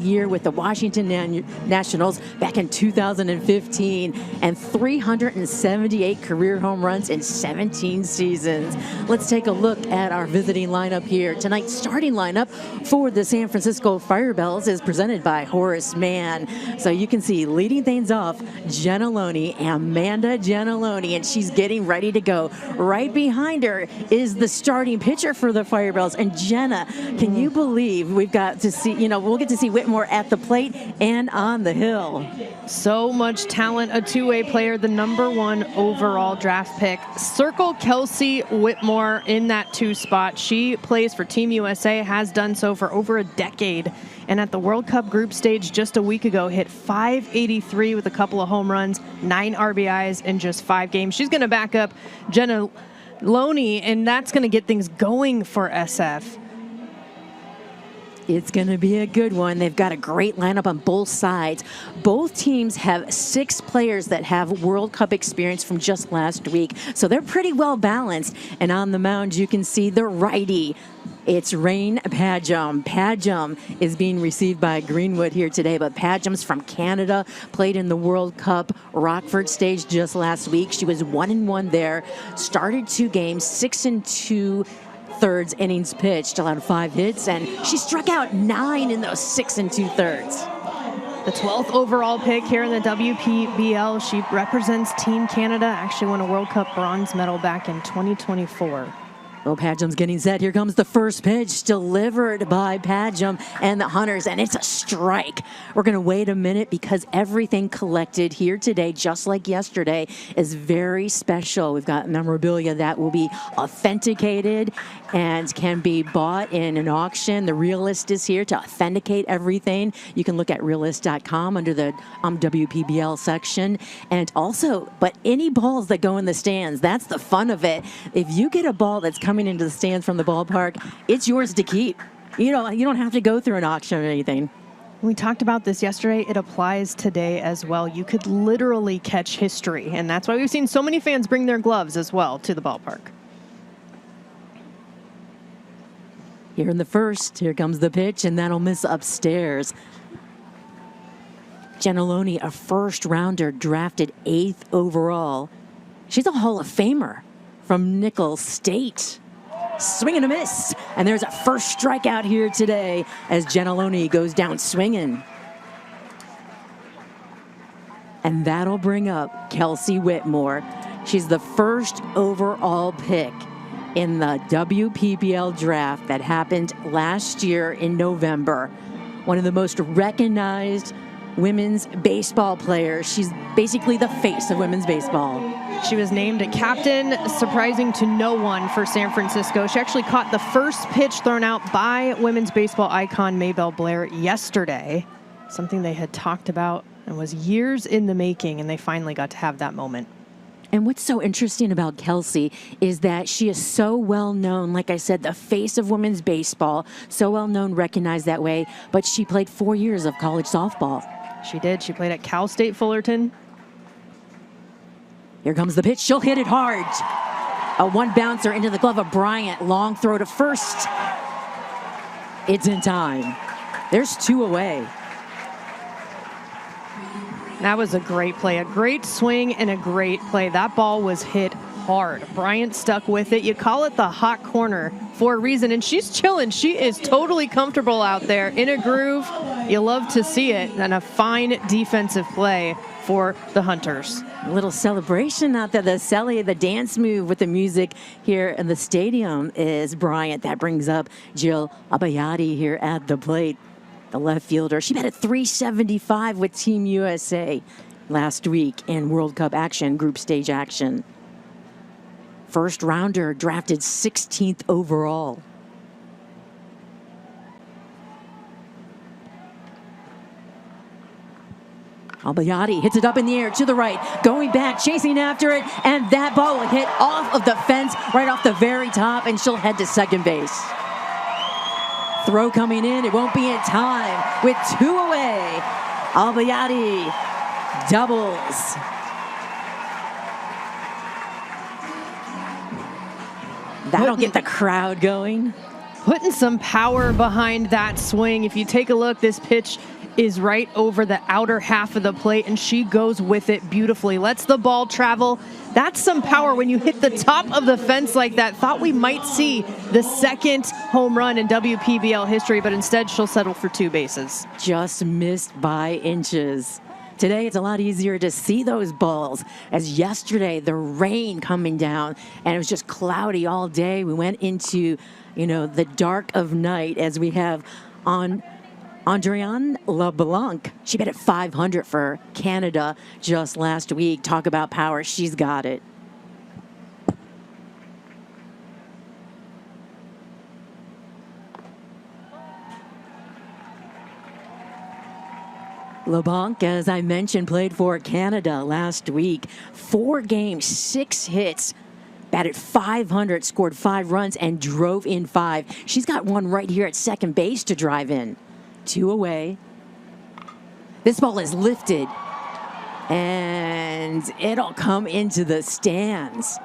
year with the Washington Nationals back in 2015 and 378 career home runs in 17 seasons. Let's take a look at our visiting lineup here. Tonight's starting lineup for the San Francisco Firebells is presented by Horace Mann. So you can see leading things off, Giannelloni, Amanda Giannelloni, and she's getting ready to go. Right behind her is the starting pitcher for the Firebells. And Jenna, can you believe we've got to see, we'll get to see Whitmore at the plate and on the hill. So much talent, a two-way player, the #1 overall draft pick. Circle Kelsey Whitmore in that 2 spot. She plays for Team USA, has done so for over a decade. And at the World Cup group stage just a week ago, hit .583 with a couple of home runs, 9 RBIs in just 5 games. She's going to back up Giannelloni, and that's going to get things going for SF. It's going to be a good one. They've got a great lineup on both sides. Both teams have 6 players that have World Cup experience from just last week, so they're pretty well balanced. And on the mound, you can see the righty. It's Rain Padgham. Padgham is being received by Greenwood here today, but Padgham's from Canada, played in the World Cup Rockford stage just last week. She was 1-1 there, started 2 games, 6 2/3 innings pitched, allowed 5 hits, and she struck out 9 in those 6 2/3. The 12th overall pick here in the WPBL. She represents Team Canada, actually won a World Cup bronze medal back in 2024. Well, Padgham's getting set. Here comes the first pitch, delivered by Padgham and the Hunters, and it's a strike. We're going to wait a minute because everything collected here today, just like yesterday, is very special. We've got memorabilia that will be authenticated and can be bought in an auction. The Realist is here to authenticate everything. You can look at realist.com under the WPBL section. And also, but any balls that go in the stands, that's the fun of it. If you get a ball that's coming into the stands from the ballpark, it's yours to keep. You don't have to go through an auction or anything. We talked about this yesterday. It applies today as well. You could literally catch history, and that's why we've seen so many fans bring their gloves as well to the ballpark. Here in the first, here comes the pitch, and that'll miss upstairs. Giannelloni, a first-rounder, drafted 8th overall. She's a Hall of Famer from Nicholls State. Swing and a miss, and there's a first strikeout here today as Giannelloni goes down swinging. And that'll bring up Kelsey Whitmore. She's the first overall pick in the WPBL draft that happened last year in November. One of the most recognized women's baseball players. She's basically the face of women's baseball. She was named a captain, surprising to no one for San Francisco. She actually caught the first pitch thrown out by women's baseball icon Maybelle Blair yesterday, something they had talked about and was years in the making, and they finally got to have that moment. And what's so interesting about Kelsey is that she is so well known, like I said, the face of women's baseball, so well known, recognized that way, but she played 4 years of college softball. She did. She played at Cal State Fullerton. Here comes the pitch. She'll hit it hard. A one bouncer into the glove of Bryant. Long throw to first. It's in time. There's 2 away. That was a great play, a great swing and a great play. That ball was hit hard. Bryant stuck with it. You call it the hot corner for a reason, and she's chilling. She is totally comfortable out there in a groove. You love to see it, and a fine defensive play for the Hunters. A little celebration out there. The dance move with the music here in the stadium is Bryant. That brings up Jill Abayati here at the plate. The left fielder. She batted .375 with Team USA last week in World Cup action, group stage action. First rounder, drafted 16th overall. Abayati hits it up in the air to the right, going back, chasing after it, and that ball will hit off of the fence right off the very top, and she'll head to second base. Throw coming in, it won't be in time. With 2 away, Abayati doubles. That'll get the crowd going. putting some power behind that swing. If you take a look, this pitch is right over the outer half of the plate, and she goes with it beautifully. Lets the ball travel. That's some power when you hit the top of the fence like that. Thought we might see the second home run in WPBL history, but instead she'll settle for 2 bases. Just missed by inches. Today, it's a lot easier to see those balls, as yesterday, the rain coming down, and it was just cloudy all day. We went into, the dark of night, as we have on Andriane LeBlanc. She bet at 500 for Canada just last week. Talk about power. She's got it. LeBlanc, as I mentioned, played for Canada last week. 4 games, 6 hits, batted 500, scored 5 runs, and drove in 5. She's got one right here at second base to drive in. 2 away. This ball is lifted, and it'll come into the stands.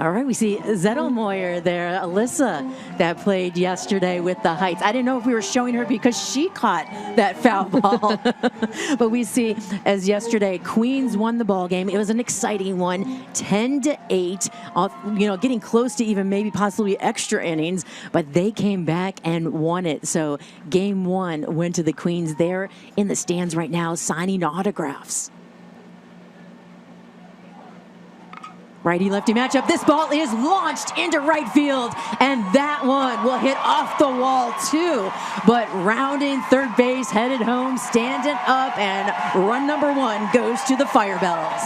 All right, we see Zettelmoyer there, Alyssa, that played yesterday with the Heights. I didn't know if we were showing her because she caught that foul ball. But we see, as yesterday, Queens won the ball game. It was an exciting one, 10-8, getting close to even maybe possibly extra innings, but they came back and won it. So game 1 went to the Queens. They're in the stands right now signing autographs. Righty-lefty matchup. This ball is launched into right field, and that one will hit off the wall too. But rounding third base, headed home, standing up, and run number 1 goes to the Firebells.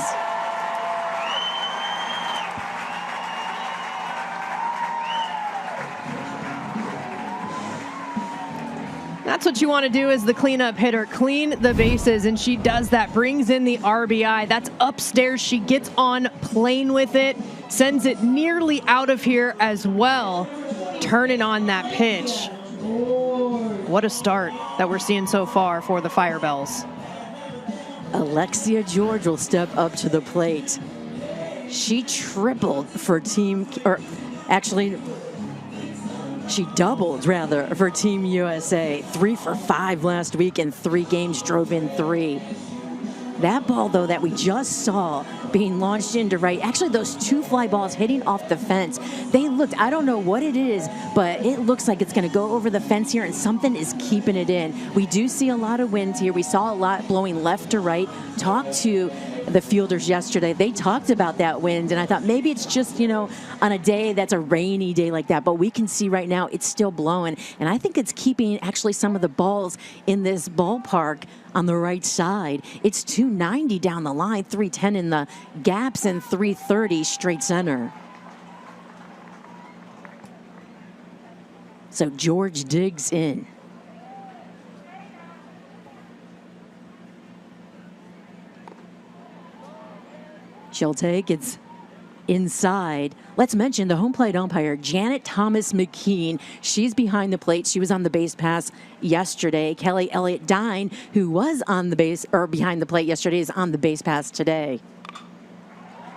That's what you want to do as the cleanup hitter, clean the bases, and she does that, brings in the RBI. That's upstairs. She gets on plane with it, sends it nearly out of here as well, turning on that pitch. What a start that we're seeing so far for the Firebells. Alexia George will step up to the plate. She tripled for she doubled, rather, for Team USA. 3 for 5 last week in 3 games, drove in 3. That ball, though, that we just saw being launched into right, actually those 2 fly balls hitting off the fence, they looked, I don't know what it is, but it looks like it's going to go over the fence here, and something is keeping it in. We do see a lot of winds here. We saw a lot blowing left to right. Talked to the fielders yesterday. They talked about that wind, and I thought maybe it's just, on a day that's a rainy day like that, but we can see right now it's still blowing, and I think it's keeping actually some of the balls in this ballpark on the right side. It's 290 down the line, 310 in the gaps, and 330 straight center. So George digs in. She'll take, it's inside. Let's mention the home plate umpire, Janet Thomas McKean. She's behind the plate. She was on the base pass yesterday. Kelly Elliott Dine, who was on the base or behind the plate yesterday, is on the base pass today.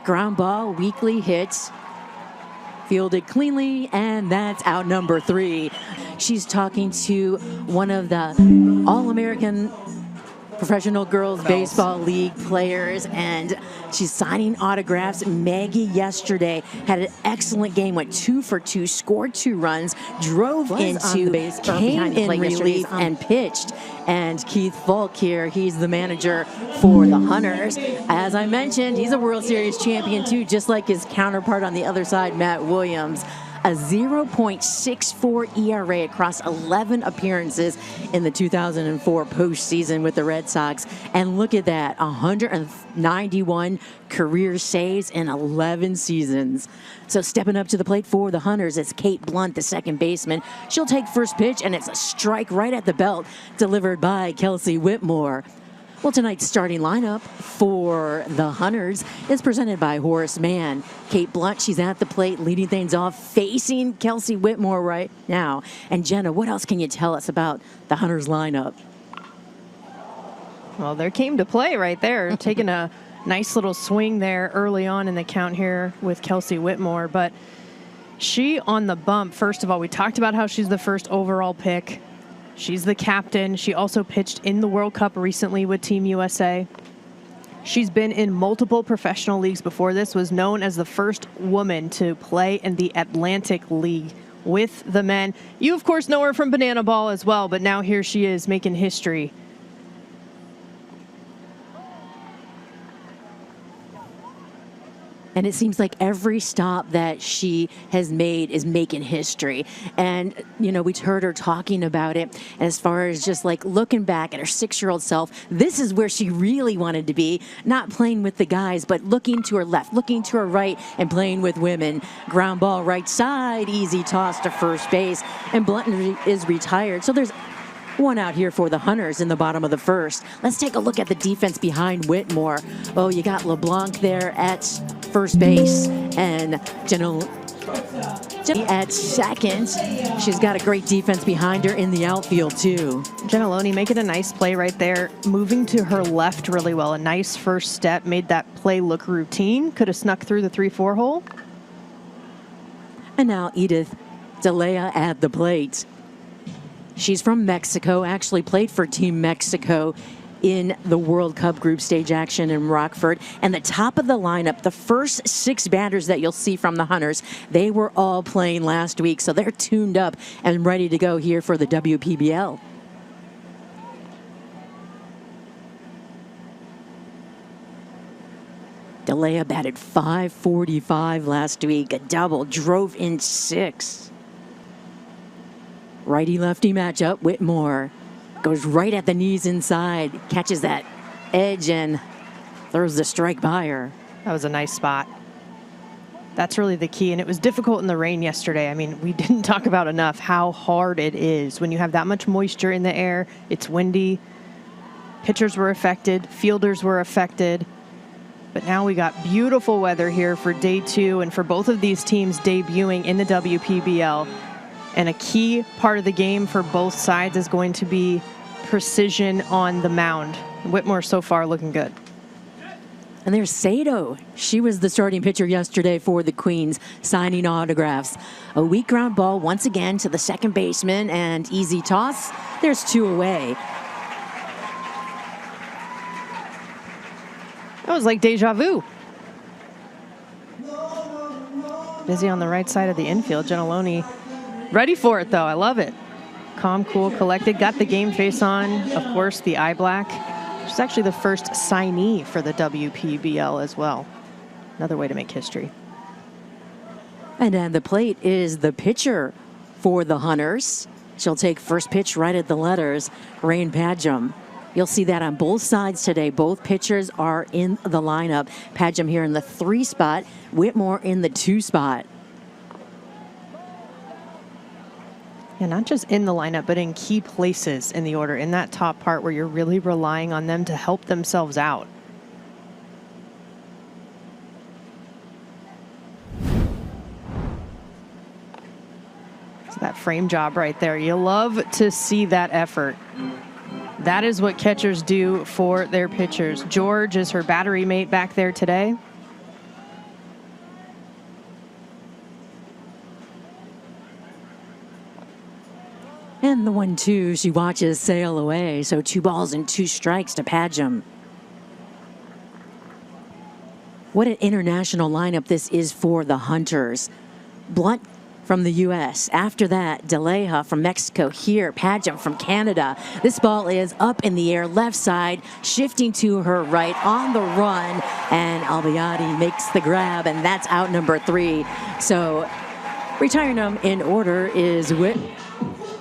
Ground ball, weakly hits. Fielded cleanly, and that's out number 3. She's talking to one of the All-American Professional Girls Baseball League players, and she's signing autographs. Maggie yesterday had an excellent game, went 2 for 2, scored 2 runs, drove into base, came in relief, and pitched. And Keith Falk here, he's the manager for the Hunters. As I mentioned, he's a World Series champion too, just like his counterpart on the other side, Matt Williams. A 0.64 ERA across 11 appearances in the 2004 postseason with the Red Sox. And look at that, 191 career saves in 11 seasons. So stepping up to the plate for the Hunters is Kate Blunt, the second baseman. She'll take first pitch, and it's a strike right at the belt, delivered by Kelsey Whitmore. Well, tonight's starting lineup for the Hunters is presented by Horace Mann. Kate Blunt, she's at the plate, leading things off, facing Kelsey Whitmore right now. And Jenna, what else can you tell us about the Hunters lineup? Well, there came to play right there, taking a Nice little swing there early on in the count here with Kelsey Whitmore. But she on the bump, first of all, we talked about how she's the first overall pick. She's the captain. She also pitched in the World Cup recently with Team USA. She's been in multiple professional leagues before this, was known as the first woman to play in the Atlantic League with the men. You, of course, know her from Banana Ball as well, but now here she is making history. And it seems like every stop that she has made is making history. And, you know, we heard her talking about it as far as just like looking back at her 6-year-old self. This is where she really wanted to be, not playing with the guys, but looking to her left, looking to her right, and playing with women. Ground ball right side, easy toss to first base. And Blunt is retired. So there's one out here for the Hunters in the bottom of the first. Let's take a look at the defense behind Whitmore. Oh, you got LeBlanc there at first base and Jenny at second. She's got a great defense behind her in the outfield too. Gentiloni making a nice play right there, moving to her left really well. A nice first step, made that play look routine. Could have snuck through the 3-4 hole. And now Edith DeLea at the plate. She's from Mexico, actually played for Team Mexico in the World Cup group stage action in Rockford. And the top of the lineup, the first 6 batters that you'll see from the Hunters, they were all playing last week, so they're tuned up and ready to go here for the WPBL. DeLea batted .545 last week, a double, drove in 6. Righty-lefty matchup. Whitmore goes right at the knees inside, catches that edge and throws the strike by her. That was a nice spot. That's really the key, and it was difficult in the rain yesterday. I mean, we didn't talk about enough how hard it is when you have that much moisture in the air. It's windy. Pitchers were affected. Fielders were affected. But now we got beautiful weather here for day 2 and for both of these teams debuting in the WPBL. And a key part of the game for both sides is going to be precision on the mound. Whitmore so far looking good. And there's Sato. She was the starting pitcher yesterday for the Queens, signing autographs. A weak ground ball once again to the second baseman, and easy toss. There's 2 away. That was like deja vu. Busy on the right side of the infield. Gentiloni ready for it, though. I love it. Calm, cool, collected. Got the game face on. Of course, the eye black. She's actually the first signee for the WPBL as well. Another way to make history. And at the plate is the pitcher for the Hunters. She'll take first pitch right at the letters, Rain Padgham. You'll see that on both sides today. Both pitchers are in the lineup. Padgham here in the 3 spot, Whitmore in the 2 spot. Yeah, not just in the lineup, but in key places in the order, in that top part where you're really relying on them to help themselves out. So that frame job right there, you love to see that effort. That is what catchers do for their pitchers. George is her battery mate back there today. And the 1-2, she watches sail away. So 2 balls and 2 strikes to Padgham. What an international lineup this is for the Hunters. Blunt from the U.S. After that, DeLea from Mexico here. Padgham from Canada. This ball is up in the air, left side, shifting to her right on the run. And Albiati makes the grab, and that's out number 3. So retiring them in order is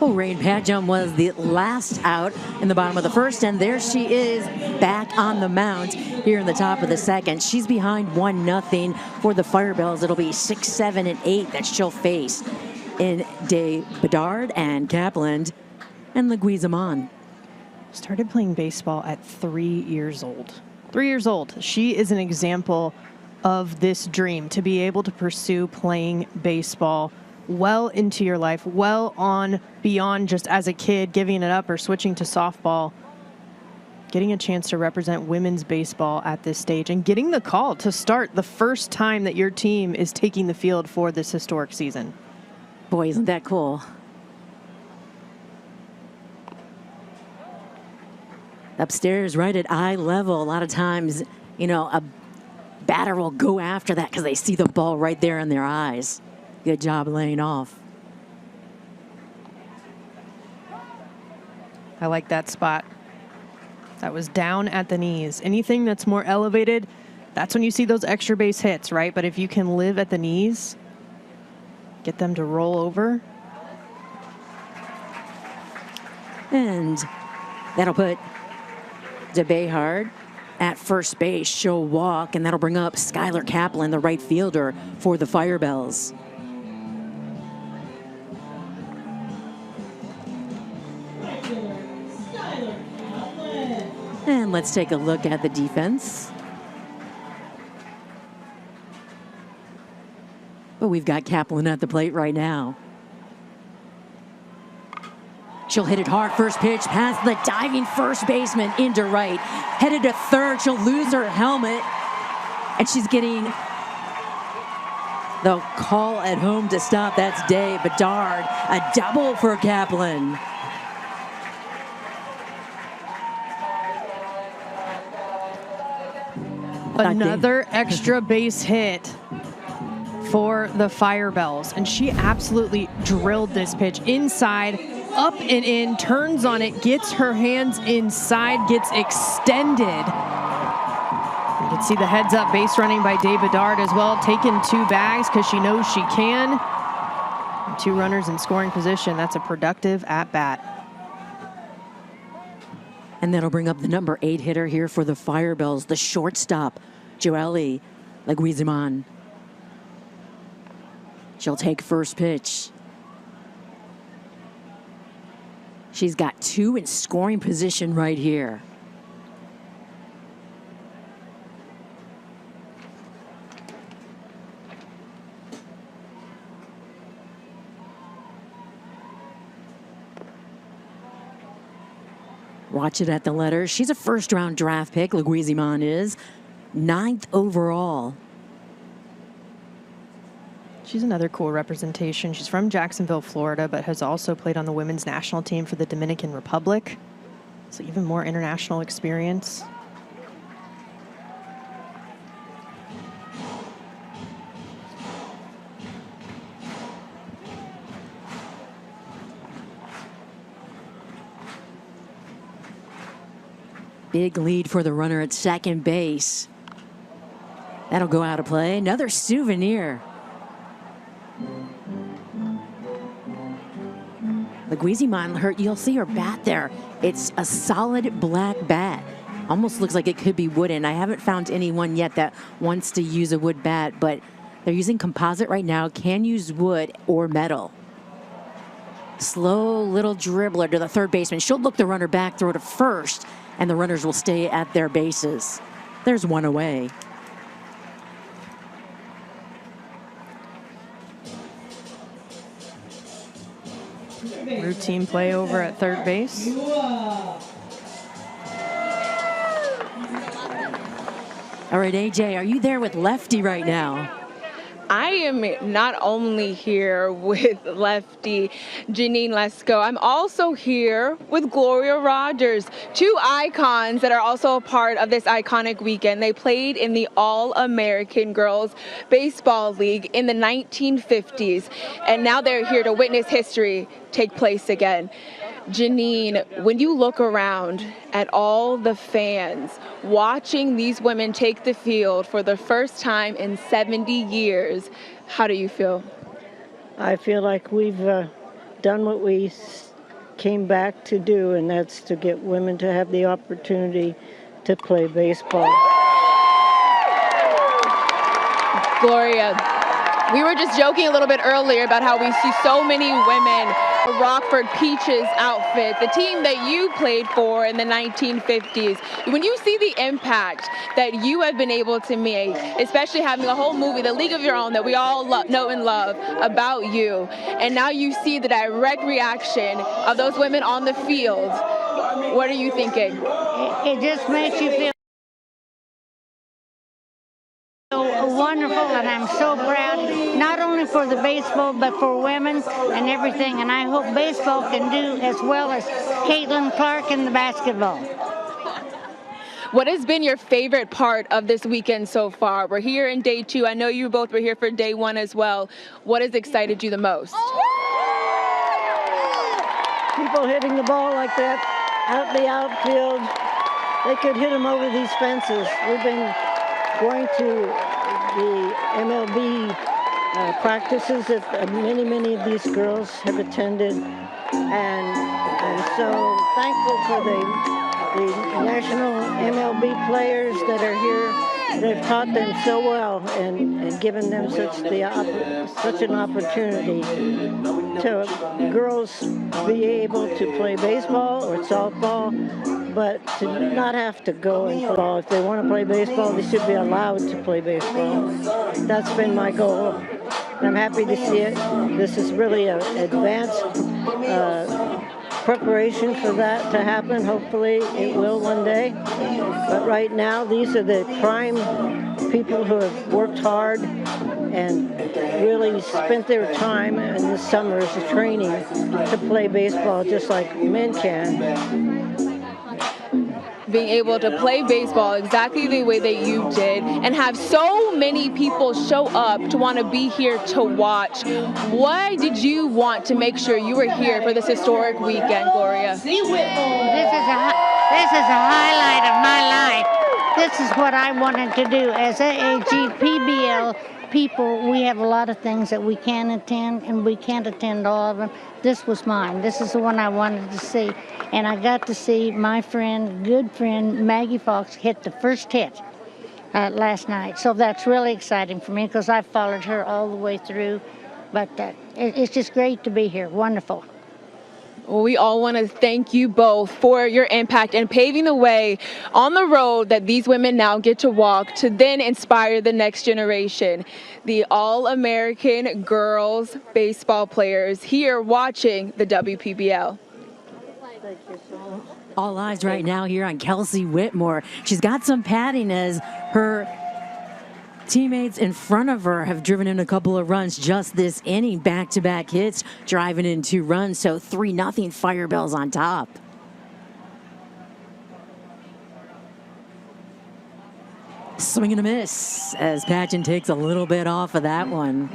Rain Padgham was the last out in the bottom of the first, and there she is back on the mound here in the top of the second. She's behind 1-0 for the Firebells. It'll be 6, 7, and 8 that she'll face in De Bedard and Kaplan and Leguizamon. Started playing baseball at 3 years old. 3 years old. She is an example of this dream, to be able to pursue playing baseball well into your life, well on beyond just as a kid giving it up or switching to softball. getting a chance to represent women's baseball at this stage and getting the call to start the first time that your team is taking the field for this historic season. Boy, isn't that cool? Upstairs, right at eye level, a lot of times, you know, a batter will go after that because they see the ball right there in their eyes. Good job laying off. I like that spot. That was down at the knees. Anything that's more elevated, that's when you see those extra base hits, right? But if you can live at the knees, get them to roll over. And that'll put DeBehard at first base. She'll walk, and that'll bring up Skylar Kaplan, the right fielder for the Firebells. And let's take a look at the defense. But we've got Kaplan at the plate right now. She'll hit it hard, first pitch, past the diving first baseman into right. Headed to third, she'll lose her helmet. And she's getting the call at home to stop. That's Day Bedard, a double for Kaplan. Another extra base hit for the Firebells, and she absolutely drilled this pitch inside, up and in, turns on it, gets her hands inside, gets extended. You can see the heads up base running by Day Bedard as well, taking 2 bags because she knows she can. And 2 runners in scoring position. That's a productive at bat. And that'll bring up the number 8 hitter here for the Firebells, the shortstop, Joelle Leguizamon. She'll take first pitch. She's got 2 in scoring position right here. Watch it at the letters. She's a first-round draft pick, Leguizamon is. 9th overall. She's another cool representation. She's from Jacksonville, Florida, but has also played on the women's national team for the Dominican Republic. So even more international experience. Big lead for the runner at second base. That'll go out of play. Another souvenir. Leguizamon, you'll see her bat there. It's a solid black bat. Almost looks like it could be wooden. I haven't found anyone yet that wants to use a wood bat, but they're using composite right now. Can use wood or metal. Slow little dribbler to the third baseman. She'll look the runner back, throw to first, and the runners will stay at their bases. There's one away. Routine play over at third base. All right, AJ, are you there with Lefty right now? I am not only here with lefty Janine Lesko, I'm also here with Gloria Rogers, 2 icons that are also a part of this iconic weekend. They played in the All-American Girls Baseball League in the 1950s, and now they're here to witness history take place again. Janine, when you look around at all the fans watching these women take the field for the first time in 70 years, how do you feel? I feel like we've done what we came back to do, and that's to get women to have the opportunity to play baseball. Gloria, we were just joking a little bit earlier about how we see so many women. Rockford Peaches outfit, the team that you played for in the 1950s. When you see the impact that you have been able to make, especially having a whole movie, The League of Your Own, that we all know and love about you, and now you see the direct reaction of those women on the field, What are you thinking? It just makes you feel wonderful, and I'm so proud, not only for the baseball, but for women and everything. And I hope baseball can do as well as Caitlin Clark in the basketball. What has been your favorite part of this weekend so far? We're here in day 2. I know you both were here for day 1 as well. What has excited you the most? People hitting the ball like that out in the outfield. They could hit them over these fences. We've been going to the MLB practices that many of these girls have attended, and I'm so thankful for the national MLB players that are here. They've taught them so well and given them such an opportunity to girls be able to play baseball or softball, but to not have to go and play ball. If they want to play baseball, they should be allowed to play baseball. That's been my goal. I'm happy to see it. This is really an advanced preparation for that to happen. Hopefully it will one day. But right now, these are the prime people who have worked hard and really spent their time in the summer as a training to play baseball just like men can. Being able to play baseball exactly the way that you did and have so many people show up to want to be here to watch. Why did you want to make sure you were here for this historic weekend, Gloria? This is a highlight of my life. This is what I wanted to do. As AAG PBL people, we have a lot of things that we can attend, and we can't attend all of them. This was mine. This is the one I wanted to see. And I got to see my good friend, Maggie Fox, hit the first hit last night. So that's really exciting for me because I followed her all the way through. But it's just great to be here. Wonderful. Well, we all want to thank you both for your impact and paving the way on the road that these women now get to walk to then inspire the next generation. The All-American girls baseball players here watching the WPBL. Thank you so much. All eyes right now here on Kelsey Whitmore. She's got some padding as her teammates in front of her have driven in a couple of runs just this inning. Back-to-back hits, driving in 2 runs, so 3-0 Firebells on top. Swing and a miss as Patchen takes a little bit off of that one.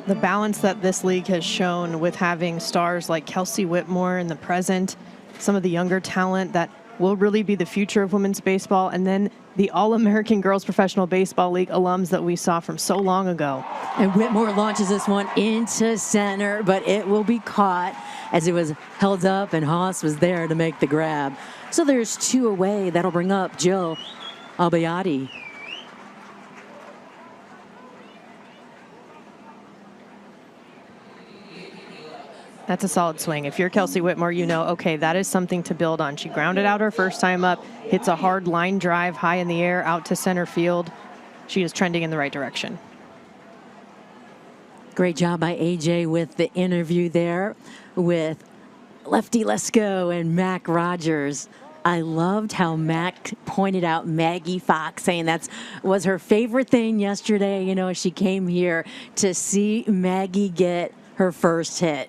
The balance that this league has shown with having stars like Kelsey Whitmore in the present, some of the younger talent that will really be the future of women's baseball, and then the All-American Girls Professional Baseball League alums that we saw from so long ago. And Whitmore launches this one into center, but it will be caught as it was held up, and Haas was there to make the grab. So there's 2 away. That'll bring up Jill Albayati. That's a solid swing. If you're Kelsey Whitmore, you know, okay, that is something to build on. She grounded out her first time up, hits a hard line drive high in the air out to center field. She is trending in the right direction. Great job by AJ with the interview there with Lefty Lesko and Mac Rogers. I loved how Mac pointed out Maggie Fox, saying that was her favorite thing yesterday. You know, she came here to see Maggie get her first hit.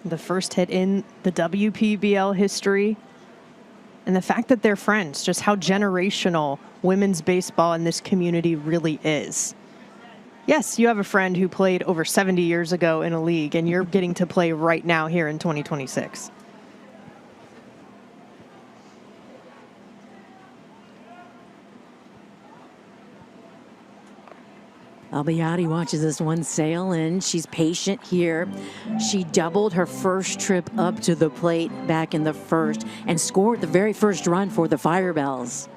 The first hit in the WPBL history. And the fact that they're friends, just how generational women's baseball in this community really is. Yes, you have a friend who played over 70 years ago in a league, and you're getting to play right now here in 2026. Albayati watches this one sail in. She's patient here. She doubled her first trip up to the plate back in the first and scored the very first run for the Firebells.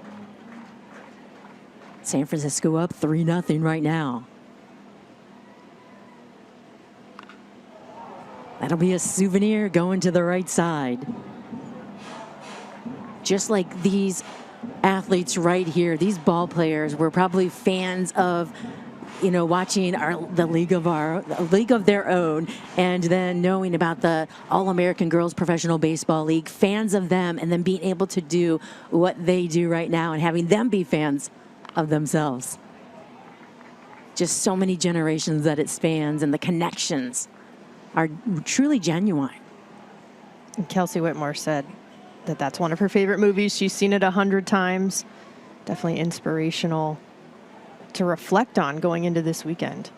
San Francisco up 3-0 right now. That'll be a souvenir going to the right side. Just like these athletes right here, these ball players were probably fans of watching the league of their own, and then knowing about the All-American Girls Professional Baseball League, fans of them, and then being able to do what they do right now and having them be fans of themselves. Just so many generations that it spans, and the connections are truly genuine. And Kelsey Whitmore said that that's one of her favorite movies. She's seen it 100 times. Definitely inspirational to reflect on going into this weekend.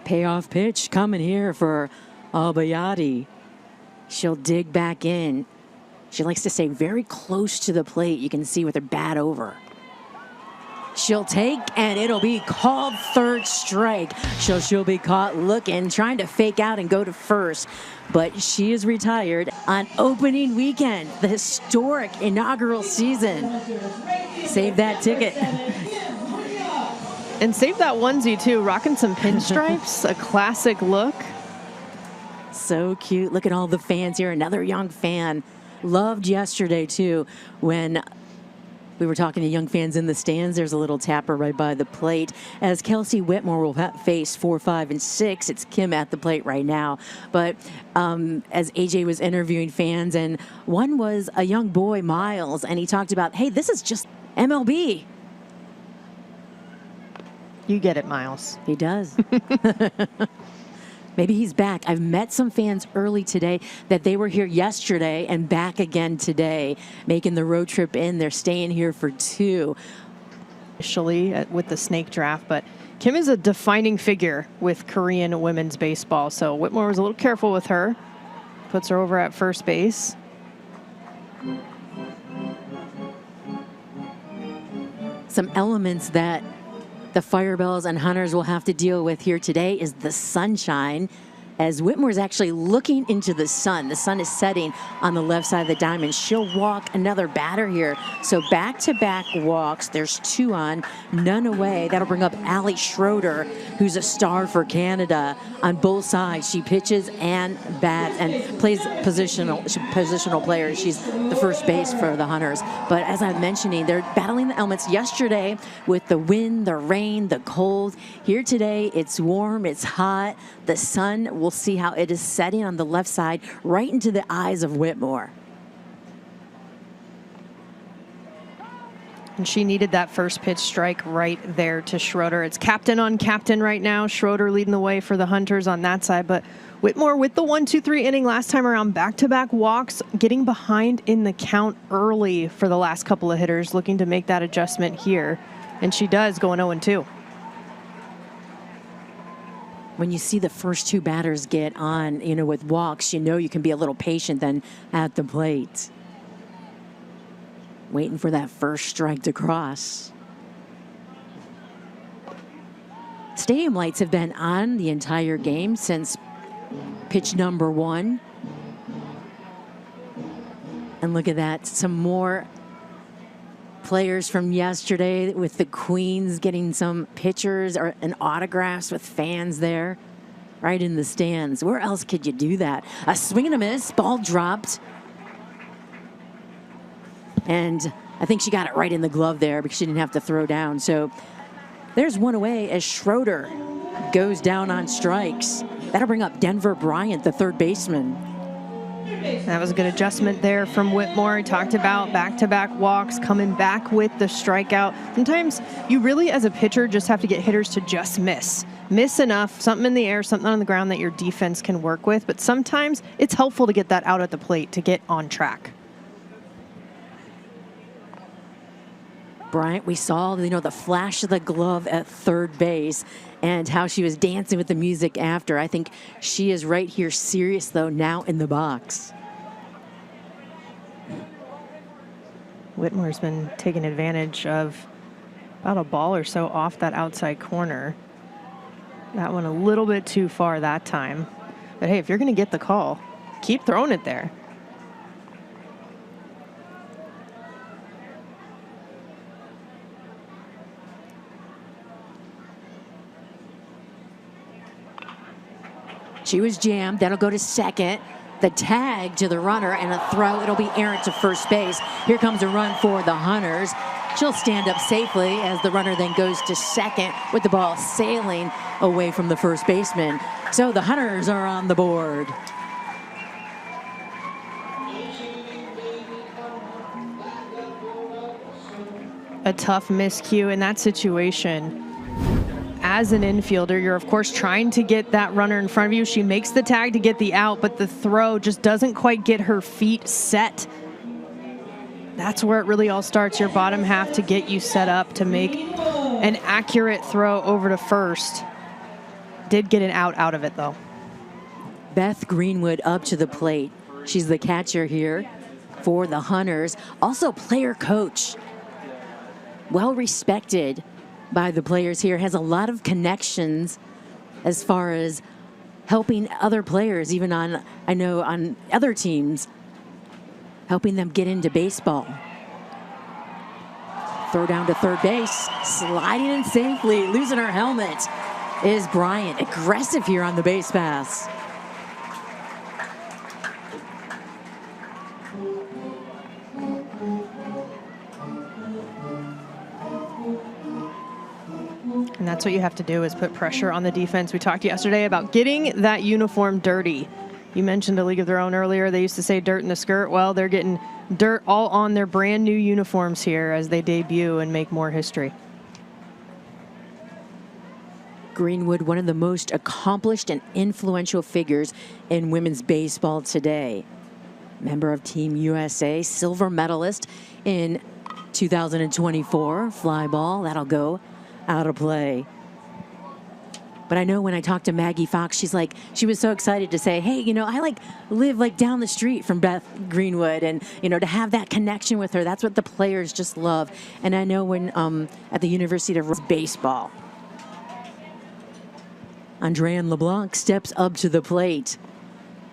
Payoff pitch coming here for Albayati. She'll dig back in. She likes to stay very close to the plate. You can see with her bat over. She'll take, and it'll be called third strike. She'll be caught looking, trying to fake out and go to first. But she is retired on opening weekend, the historic inaugural season. Save that ticket. And save that onesie, too. Rocking some pinstripes, a classic look. So cute. Look at all the fans here. Another young fan. Loved yesterday, too, when we were talking to young fans in the stands. There's a little tapper right by the plate. As Kelsey Whitmore will face 4, 5, and 6, it's Kim at the plate right now. But as AJ was interviewing fans, and one was a young boy, Miles, and he talked about, hey, this is just MLB. You get it, Miles. He does. Maybe he's back. I've met some fans early today that they were here yesterday and back again today, making the road trip in. They're staying here for 2. Initially with the snake draft, but Kim is a defining figure with Korean women's baseball, so Whitmore was a little careful with her. Puts her over at first base. Some elements that the Firebells and Hunters will have to deal with here today is the sunshine, as Whitmore is actually looking into the sun. The sun is setting on the left side of the diamond. She'll walk another batter here. So back-to-back walks. There's 2 on, none away. That'll bring up Allie Schroeder, who's a star for Canada on both sides. She pitches and bats and plays positional player. She's the first base for the Hunters. But as I'm mentioning, they're battling the elements yesterday with the wind, the rain, the cold. Here today, it's warm, it's hot. The sun, we'll see how it is setting on the left side right into the eyes of Whitmore. And she needed that first pitch strike right there to Schroeder. It's captain on captain right now. Schroeder leading the way for the Hunters on that side. But Whitmore with the 1-2-3 inning last time around, back-to-back walks, getting behind in the count early for the last couple of hitters, looking to make that adjustment here. And she does, going 0-2. When you see the first 2 batters get on, with walks, you can be a little patient then at the plate. Waiting for that first strike to cross. Stadium lights have been on the entire game since pitch number 1. And look at that, some more players from yesterday with the Queens getting some pictures and autographs with fans there right in the stands. Where else could you do that? A swing and a miss, ball dropped. And I think she got it right in the glove there because she didn't have to throw down. So there's 1 away as Schroeder goes down on strikes. That'll bring up Denver Bryant, the third baseman. That was a good adjustment there from Whitmore. He talked about back-to-back walks, coming back with the strikeout. Sometimes you really, as a pitcher, just have to get hitters to just miss. Miss enough, something in the air, something on the ground that your defense can work with. But sometimes it's helpful to get that out at the plate to get on track. Bryant, we saw, the flash of the glove at third base and how she was dancing with the music after. I think she is right here serious, though, now in the box. Whitmore's been taking advantage of about a ball or so off that outside corner. That one a little bit too far that time. But hey, if you're going to get the call, keep throwing it there. She was jammed. That'll go to second. The tag to the runner and a throw. It'll be errant to first base. Here comes a run for the Hunters. She'll stand up safely as the runner then goes to second with the ball sailing away from the first baseman. So the Hunters are on the board. A tough miscue in that situation. As an infielder, you're of course trying to get that runner in front of you. She makes the tag to get the out, but the throw just doesn't quite get her feet set. That's where it really all starts, your bottom half to get you set up to make an accurate throw over to first. Did get an out of it though. Beth Greenwood up to the plate. She's the catcher here for the Hunters. Also player coach. Well respected by the players here, has a lot of connections as far as helping other players, even on, I know, on other teams, helping them get into baseball. Throw down to third base, sliding in safely, losing her helmet is Bryant. Aggressive here on the base pass. And that's what you have to do, is put pressure on the defense. We talked yesterday about getting that uniform dirty. You mentioned A League of Their Own earlier. They used to say dirt in the skirt. Well, they're getting dirt all on their brand new uniforms here as they debut and make more history. Greenwood, one of the most accomplished and influential figures in women's baseball today. Member of Team USA, silver medalist in 2024 fly ball. That'll go out of play. But I know when I talked to Maggie Fox, she was so excited to say, hey, I live down the street from Beth Greenwood, and to have that connection with her, that's what the players just love. And I know when at the University of Baseball, Andréane LeBlanc steps up to the plate.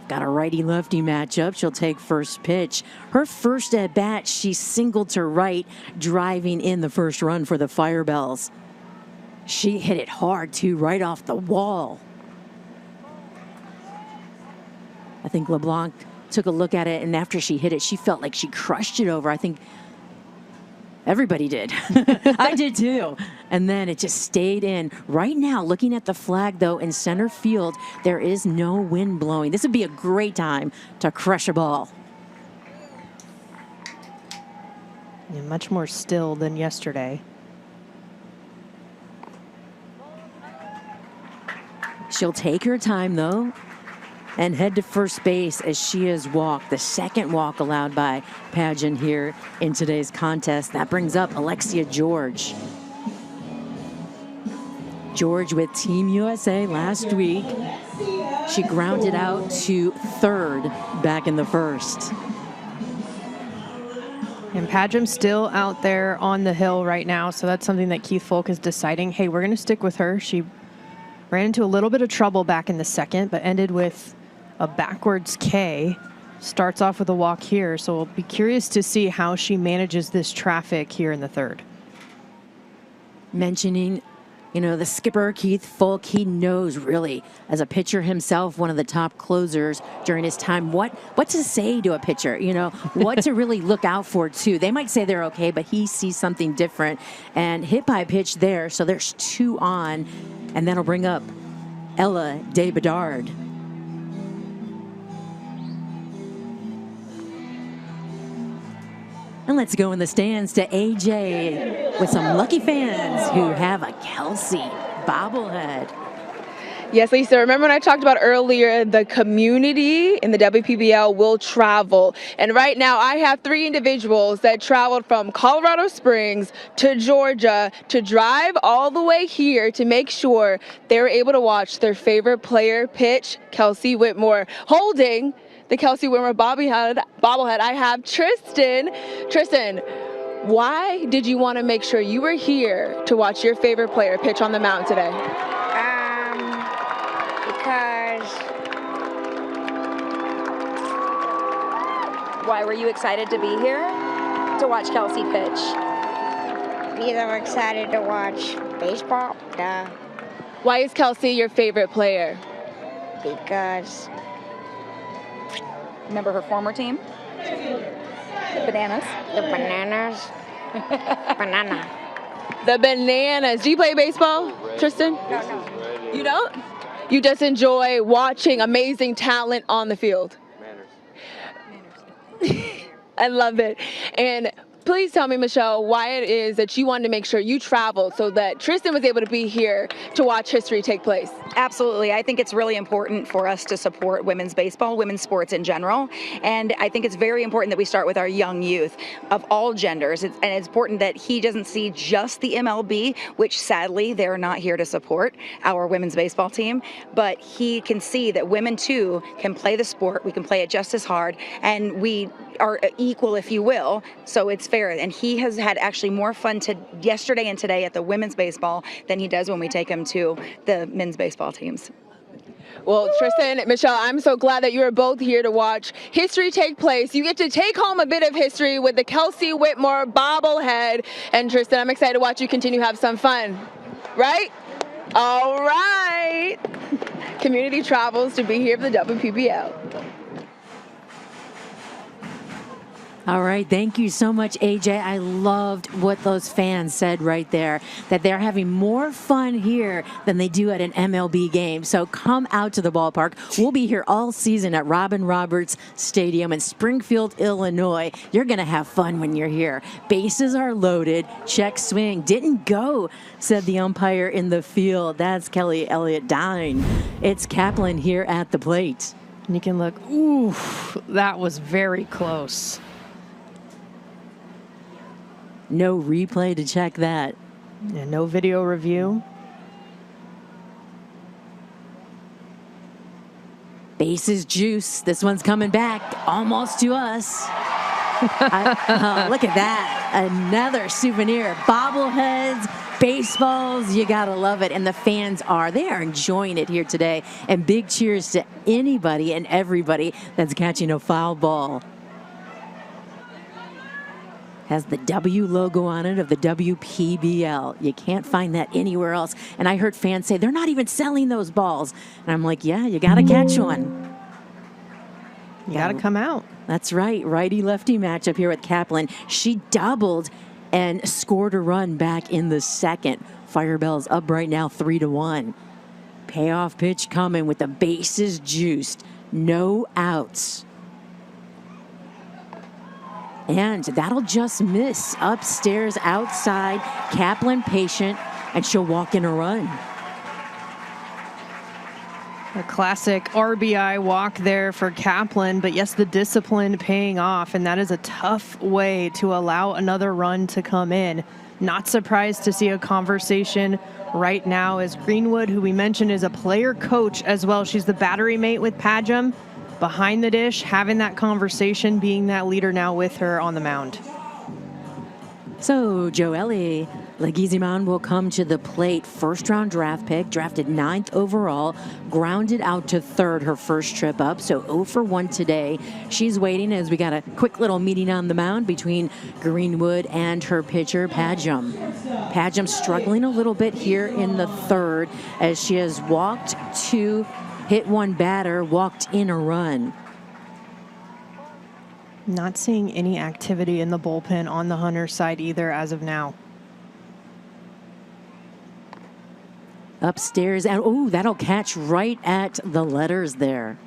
Got a righty-lefty matchup. She'll take first pitch. Her first at bat, she singled to right, driving in the first run for the Firebells. She hit it hard, too, right off the wall. I think LeBlanc took a look at it, and after she hit it, she felt like she crushed it over. I think everybody did. I did, too. And then it just stayed in. Right now, looking at the flag, though, in center field, there is no wind blowing. This would be a great time to crush a ball. Yeah, much more still than yesterday. She'll take her time, though, and head to first base as she has walked. The second walk allowed by Pageant here in today's contest. That brings up Alexia George. George with Team USA last week. She grounded out to third back in the first. And Pageant's still out there on the hill right now, so that's something that Keith Folk is deciding, hey, we're going to stick with her. She ran into a little bit of trouble back in the second, but ended with a backwards K. Starts off with a walk here, so we'll be curious to see how she manages this traffic here in the third. Mentioning, the skipper, Keith Folk, he knows really, as a pitcher himself, one of the top closers during his time, what to say to a pitcher, what to really look out for, too. They might say they're okay, but he sees something different. And hit by pitch there, so there's two on, and that'll bring up Ella De Bedard. And let's go in the stands to AJ with some lucky fans who have a Kelsey bobblehead. Yes, Lisa, remember when I talked about earlier, the community in the WPBL will travel. And right now I have 3 individuals that traveled from Colorado Springs to Georgia to drive all the way here to make sure they were able to watch their favorite player pitch, Kelsey Whitmore, holding the Kelsey Whitmore bobblehead. I have Tristan. Tristan, why did you want to make sure you were here to watch your favorite player pitch on the mound today? Because why were you excited to be here? To watch Kelsey pitch? Because I'm excited to watch baseball. Duh. Why is Kelsey your favorite player? because Remember her former team? The Bananas. the bananas. Banana. The Bananas. Do you play baseball, Tristan? No. You don't? You just enjoy watching amazing talent on the field. I love it. And please tell me, Michelle, why it is that you wanted to make sure you traveled so that Tristan was able to be here to watch history take place. Absolutely. I think it's really important for us to support women's baseball, women's sports in general. And I think it's very important that we start with our young youth of all genders. And it's important that he doesn't see just the MLB, which sadly they're not here to support our women's baseball team, but he can see that women too can play the sport. We can play it just as hard, and we are equal, if you will. So it's fair. And he has had actually more fun yesterday and today at the women's baseball than he does when we take him to the men's baseball teams. Well, Tristan, Michelle, I'm so glad that you are both here to watch history take place. You get to take home a bit of history with the Kelsey Whitmore bobblehead. And Tristan, I'm excited to watch you continue to have some fun. Right? All right. Community travels to be here for the WPBL. All right, thank you so much, AJ. I loved what those fans said right there, that they're having more fun here than they do at an MLB game. So come out to the ballpark. We'll be here all season at Robin Roberts Stadium in Springfield, Illinois. You're going to have fun when you're here. Bases are loaded. Check swing. Didn't go, said the umpire in the field. That's Kelly Elliott Dine. It's Kaplan here at the plate. And you can look, ooh, that was very close. No replay to check that. Yeah, no video review. Bases juice. This one's coming back almost to us. Look at that. Another souvenir. Bobbleheads, baseballs. You got to love it. And the fans they are enjoying it here today. And big cheers to anybody and everybody that's catching a foul ball. Has the W logo on it of the WPBL. You can't find that anywhere else. And I heard fans say, they're not even selling those balls. And I'm like, yeah, you got to catch one. You got to come out. That's right. Righty-lefty matchup here with Kaplan. She doubled and scored a run back in the second. Firebells up right now 3-1. Payoff pitch coming with the bases juiced. No outs. And that'll just miss. Upstairs, outside. Kaplan patient, and she'll walk in a run. A classic RBI walk there for Kaplan, but yes, the discipline paying off, and that is a tough way to allow another run to come in. Not surprised to see a conversation right now as Greenwood, who we mentioned is a player coach as well. She's the battery mate with Padgham. Behind the dish, having that conversation, being that leader now with her on the mound. So Joelle Leguizamon will come to the plate. First-round draft pick, drafted 9th overall, grounded out to third her first trip up. So 0 for 1 today. She's waiting as we got a quick little meeting on the mound between Greenwood and her pitcher, Padgham. Padgham struggling a little bit here in the third as she has walked to hit one batter, walked in a run. Not seeing any activity in the bullpen on the Hunter side either as of now. Upstairs, and oh, that'll catch right at the letters there.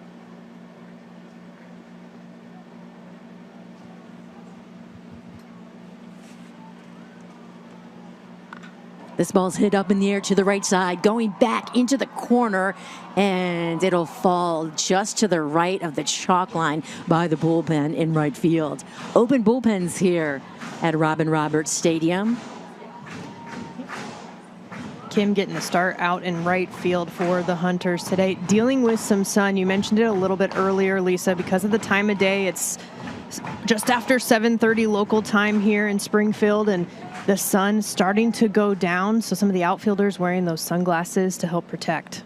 This ball's hit up in the air to the right side, going back into the corner, and it'll fall just to the right of the chalk line by the bullpen in right field. Open bullpens here at Robin Roberts Stadium. Kim getting the start out in right field for the Hunters today. Dealing with some sun. You mentioned it a little bit earlier, Lisa, because of the time of day. It's just after 7:30 local time here in Springfield, and the sun starting to go down, so some of the outfielders wearing those sunglasses to help protect.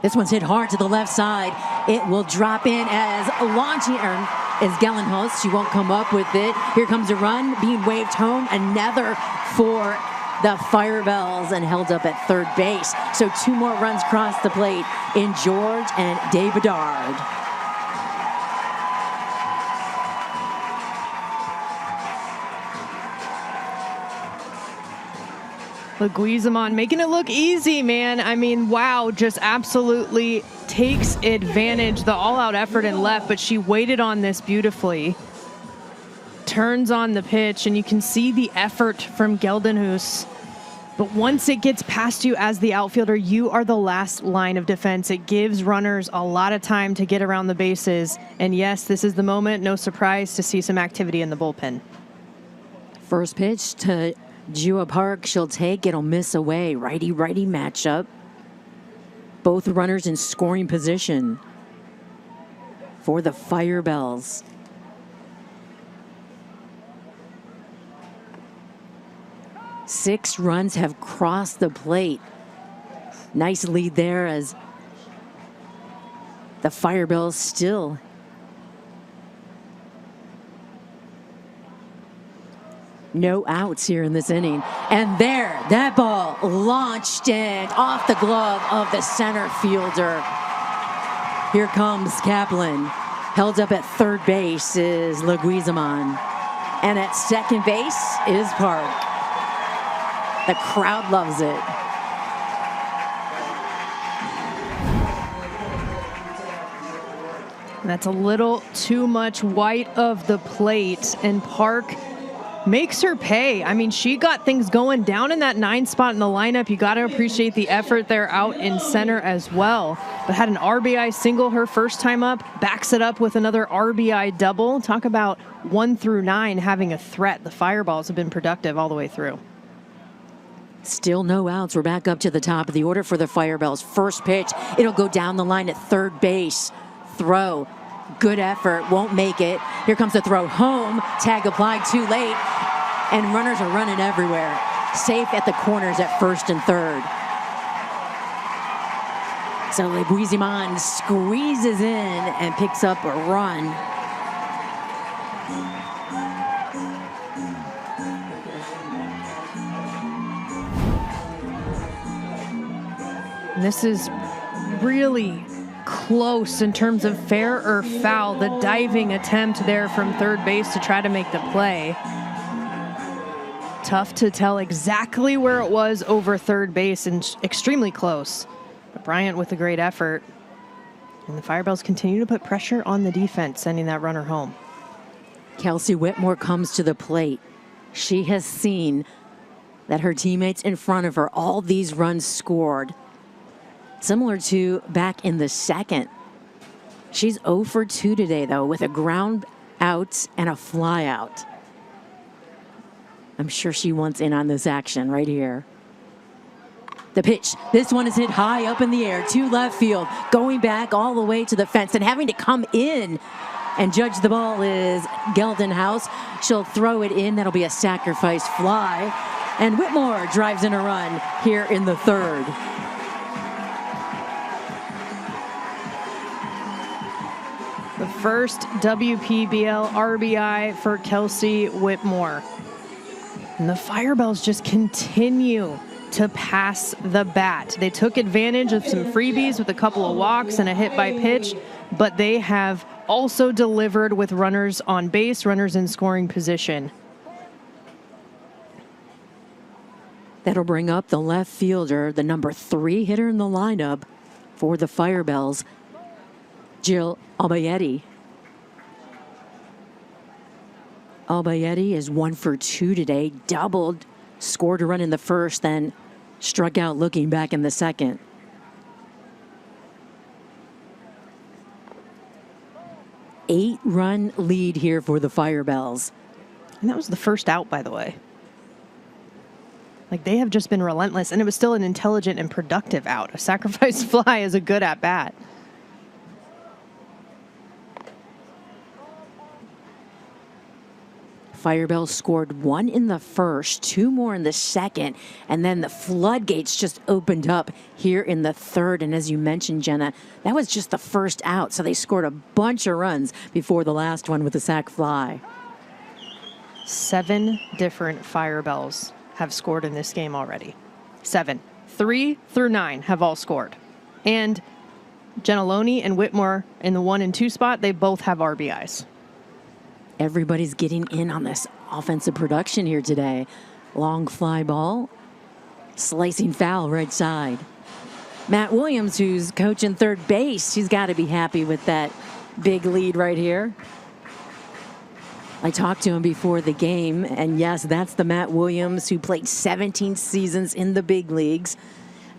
This one's hit hard to the left side. It will drop in as launching is Gellenholz. She won't come up with it. Here comes a run being waved home. Another for the Firebells and held up at third base. So 2 more runs cross the plate in George and Davidard. Leguizamon making it look easy, man. I mean, wow, just absolutely takes advantage. The all-out effort in left, but she waited on this beautifully. Turns on the pitch, and you can see the effort from Geldenhuis. But once it gets past you as the outfielder, you are the last line of defense. It gives runners a lot of time to get around the bases. And yes, this is the moment, no surprise, to see some activity in the bullpen. First pitch to Jua Park, she'll take, it'll miss away. Righty-righty matchup. Both runners in scoring position for the Firebells. Six runs have crossed the plate. Nice lead there as the Firebells still no outs here in this inning. And there, that ball launched in off the glove of the center fielder. Here comes Kaplan. Held up at third base is Leguizamon. And at second base is Park. The crowd loves it. That's a little too much wide of the plate, and Park makes her pay. I mean, she got things going down in that 9 spot in the lineup. You got to appreciate the effort there out in center as well. But had an RBI single her first time up, backs it up with another RBI double. Talk about 1 through 9 having a threat. The Fireballs have been productive all the way through. Still no outs. We're back up to the top of the order for the Firebells. First pitch, it'll go down the line at third base. Throw, good effort, won't make it. Here comes the throw home. Tag applied too late. And runners are running everywhere. Safe at the corners at first and third. So Leguizamon squeezes in and picks up a run. This is really close in terms of fair or foul. The diving attempt there from third base to try to make the play. Tough to tell exactly where it was over third base, and extremely close. But Bryant with a great effort. And the Firebells continue to put pressure on the defense, sending that runner home. Kelsey Whitmore comes to the plate. She has seen that her teammates in front of her, all these runs scored. Similar to back in the second. She's 0 for 2 today, though, with a ground out and a fly out. I'm sure she wants in on this action right here. The pitch. This one is hit high up in the air to left field, going back all the way to the fence and having to come in and judge the ball is Geldenhuis. She'll throw it in. That'll be a sacrifice fly. And Whitmore drives in a run here in the third. The first WPBL RBI for Kelsey Whitmore. And the Firebells just continue to pass the bat. They took advantage of some freebies with a couple of walks and a hit by pitch, but they have also delivered with runners on base, runners in scoring position. That'll bring up the left fielder, the number 3 hitter in the lineup for the Firebells, Jill Albayeti. Albayeti is 1 for 2 today, doubled, scored a run in the first, then struck out looking back in the second. Eight-run lead here for the Firebells. And that was the first out, by the way. Like, they have just been relentless, and it was still an intelligent and productive out. A sacrifice fly is a good at-bat. Firebells scored 1 in the first, 2 more in the second, and then the floodgates just opened up here in the third. And as you mentioned, Jenna, that was just the first out, so they scored a bunch of runs before the last one with the sac fly. 7 different Firebells have scored in this game already. 7. 3 through 9 have all scored. And Gentiloni and Whitmore in the 1 and 2 spot, they both have RBIs. Everybody's getting in on this offensive production here today. Long fly ball, slicing foul right side. Matt Williams, who's coaching third base, he's got to be happy with that big lead right here. I talked to him before the game, and yes, that's the Matt Williams who played 17 seasons in the big leagues.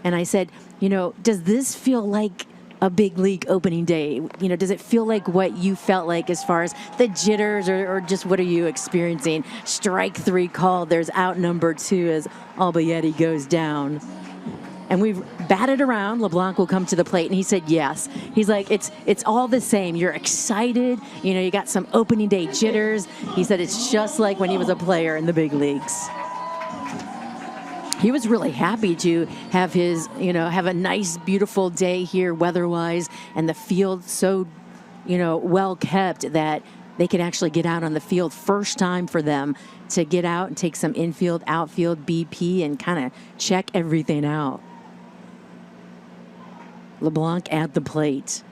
And I said, you know, does this feel like a big league opening day? You know, does it feel like what you felt like as far as the jitters, or just what are you experiencing? Strike 3 called. There's out number 2 as Albayeti goes down. And we've batted around. LeBlanc will come to the plate, and he said yes. He's like, it's all the same. You're excited. You know, you got some opening day jitters. He said it's just like when he was a player in the big leagues. He was really happy to have his, you know, have a nice, beautiful day here weather-wise, and the field so, you know, well kept that they could actually get out on the field. First time for them to get out and take some infield, outfield, BP, and kind of check everything out. LeBlanc at the plate.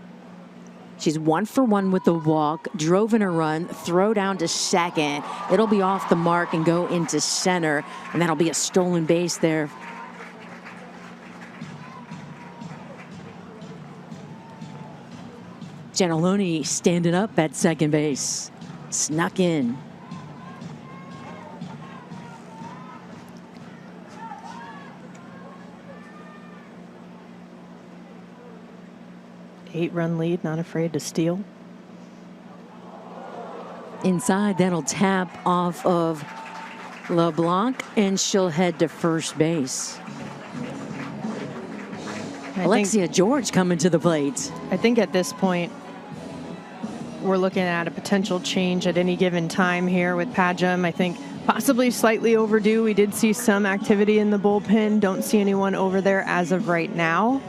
She's 1 for 1 with the walk, drove in a run, throw down to second. It'll be off the mark and go into center, and that'll be a stolen base there. Gentiloni standing up at second base. Snuck in. Eight-run lead, not afraid to steal. Inside, that'll tap off of LeBlanc, and she'll head to first base. Alexia George coming to the plate. I think at this point, we're looking at a potential change at any given time here with Padgham. I think possibly slightly overdue. We did see some activity in the bullpen. Don't see anyone over there as of right now.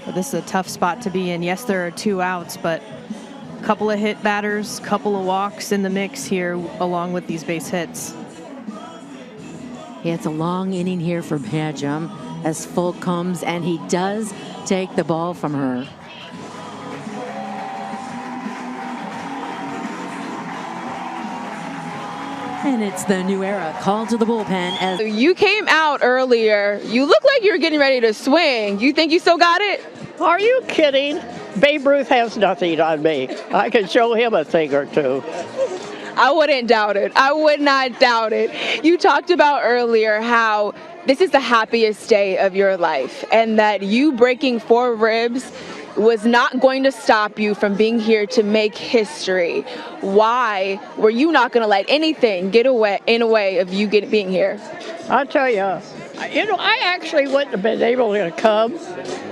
But this is a tough spot to be in. Yes, there are 2 outs, but a couple of hit batters, couple of walks in the mix here along with these base hits. Yeah, it's a long inning here for Padgham as Folk comes, and he does take the ball from her. And it's the new era. Call to the bullpen as You came out earlier. You look like you were getting ready to swing. You think you still got it? Are you kidding? Babe Ruth has nothing on me. I can show him a thing or two. I wouldn't doubt it. I would not doubt it. You talked about earlier how this is the happiest day of your life, and that you breaking 4 ribs was not going to stop you from being here to make history. Why were you not going to let anything get in the way of you being here? I'll tell you, I actually wouldn't have been able to come,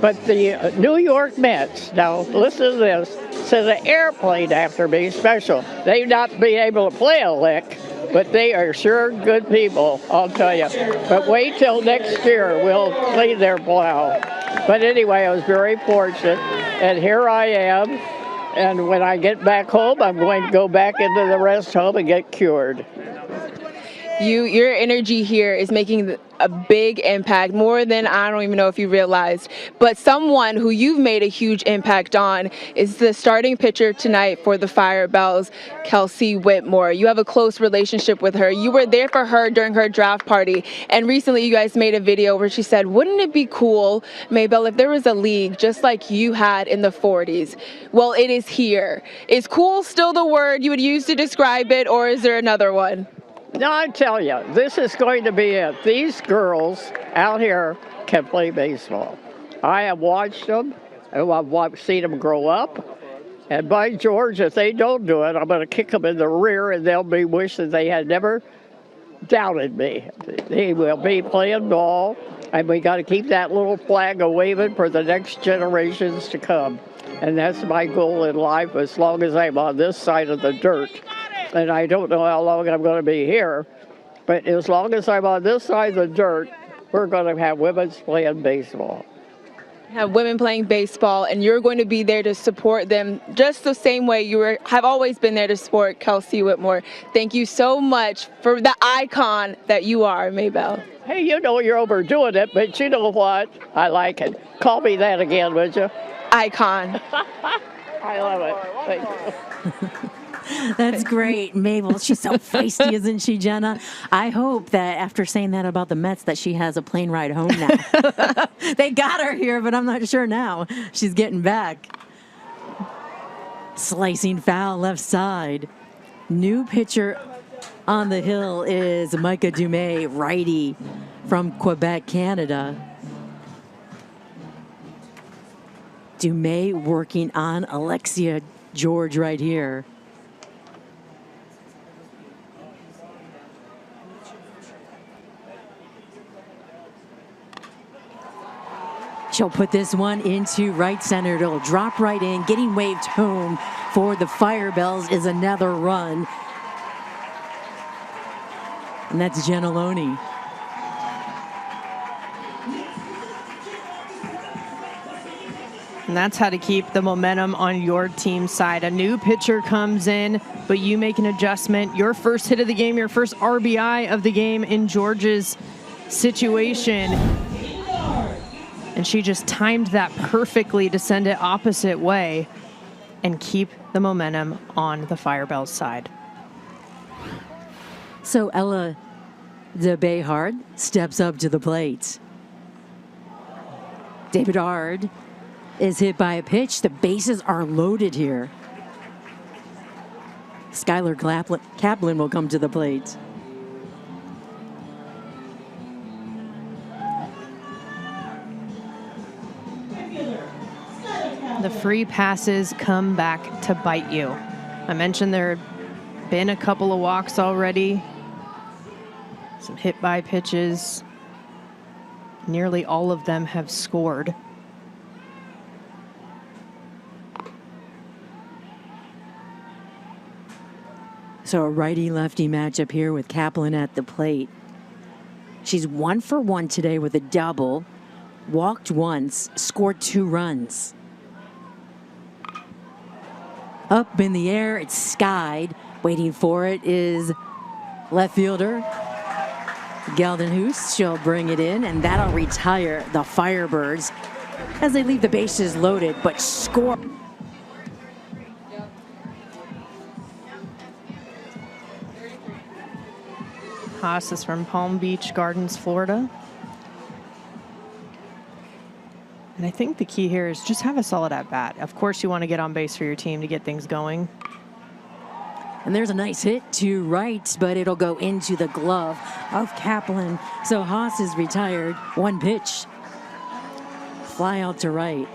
but the New York Mets, now listen to this, sent an airplane after me special. They not be able to play a lick, but they are sure good people, I'll tell you. But wait till next year, we'll clean their plow. But anyway, I was very fortunate, and here I am. And when I get back home, I'm going to go back into the rest home and get cured. Your energy here is making a big impact, more than I don't even know if you realized. But someone who you've made a huge impact on is the starting pitcher tonight for the Firebells, Kelsey Whitmore. You have a close relationship with her. You were there for her during her draft party. And recently you guys made a video where she said, wouldn't it be cool, Maybelle, if there was a league just like you had in the 40s? Well, it is here. Is cool still the word you would use to describe it, or is there another one? Now, I tell you, this is going to be it. These girls out here can play baseball. I have watched them, and I've seen them grow up. And by George, if they don't do it, I'm going to kick them in the rear, and they'll be wishing they had never doubted me. They will be playing ball, and we got to keep that little flag waving for the next generations to come. And that's my goal in life, as long as I'm on this side of the dirt. And I don't know how long I'm going to be here, but as long as I'm on this side of the dirt, we're going to have women's playing baseball. have women playing baseball, and you're going to be there to support them just the same way have always been there to support Kelsey Whitmore. Thank you so much for the icon that you are, Maybelle. Hey, you know you're overdoing it, but you know what? I like it. Call me that again, would you? Icon. I love it. Thank you. That's great, Mabel. She's so feisty, isn't she, Jenna? I hope that after saying that about the Mets that she has a plane ride home now. They got her here, but I'm not sure now. She's getting back. Slicing foul left side. New pitcher on the hill is Micah Dumais, righty from Quebec, Canada. Dumais working on Alexia George right here. She'll put this one into right center. It'll drop right in. Getting waved home for the Firebells is another run. And that's Jenna Loney. And that's how to keep the momentum on your team's side. A new pitcher comes in, but you make an adjustment. Your first hit of the game, your first RBI of the game in George's situation. And she just timed that perfectly to send it opposite way and keep the momentum on the Firebells side. So Ella de Behard steps up to the plate. David Ard is hit by a pitch. The bases are loaded here. Skylar Kaplan will come to the plate. The free passes come back to bite you. I mentioned there have been a couple of walks already. Some hit by pitches. Nearly all of them have scored. So a righty-lefty matchup here with Kaplan at the plate. She's 1 for 1 today with a double. Walked once, scored 2 runs. Up in the air, it's skied. Waiting for it is left fielder Geldenhuis. She'll bring it in, and that'll retire the Firebirds as they leave the bases loaded, but score. Haas is from Palm Beach Gardens, Florida. And I think the key here is just have a solid at-bat. Of course, you want to get on base for your team to get things going. And there's a nice hit to right, but it'll go into the glove of Kaplan. So Haas is retired. 1 pitch. Fly out to right.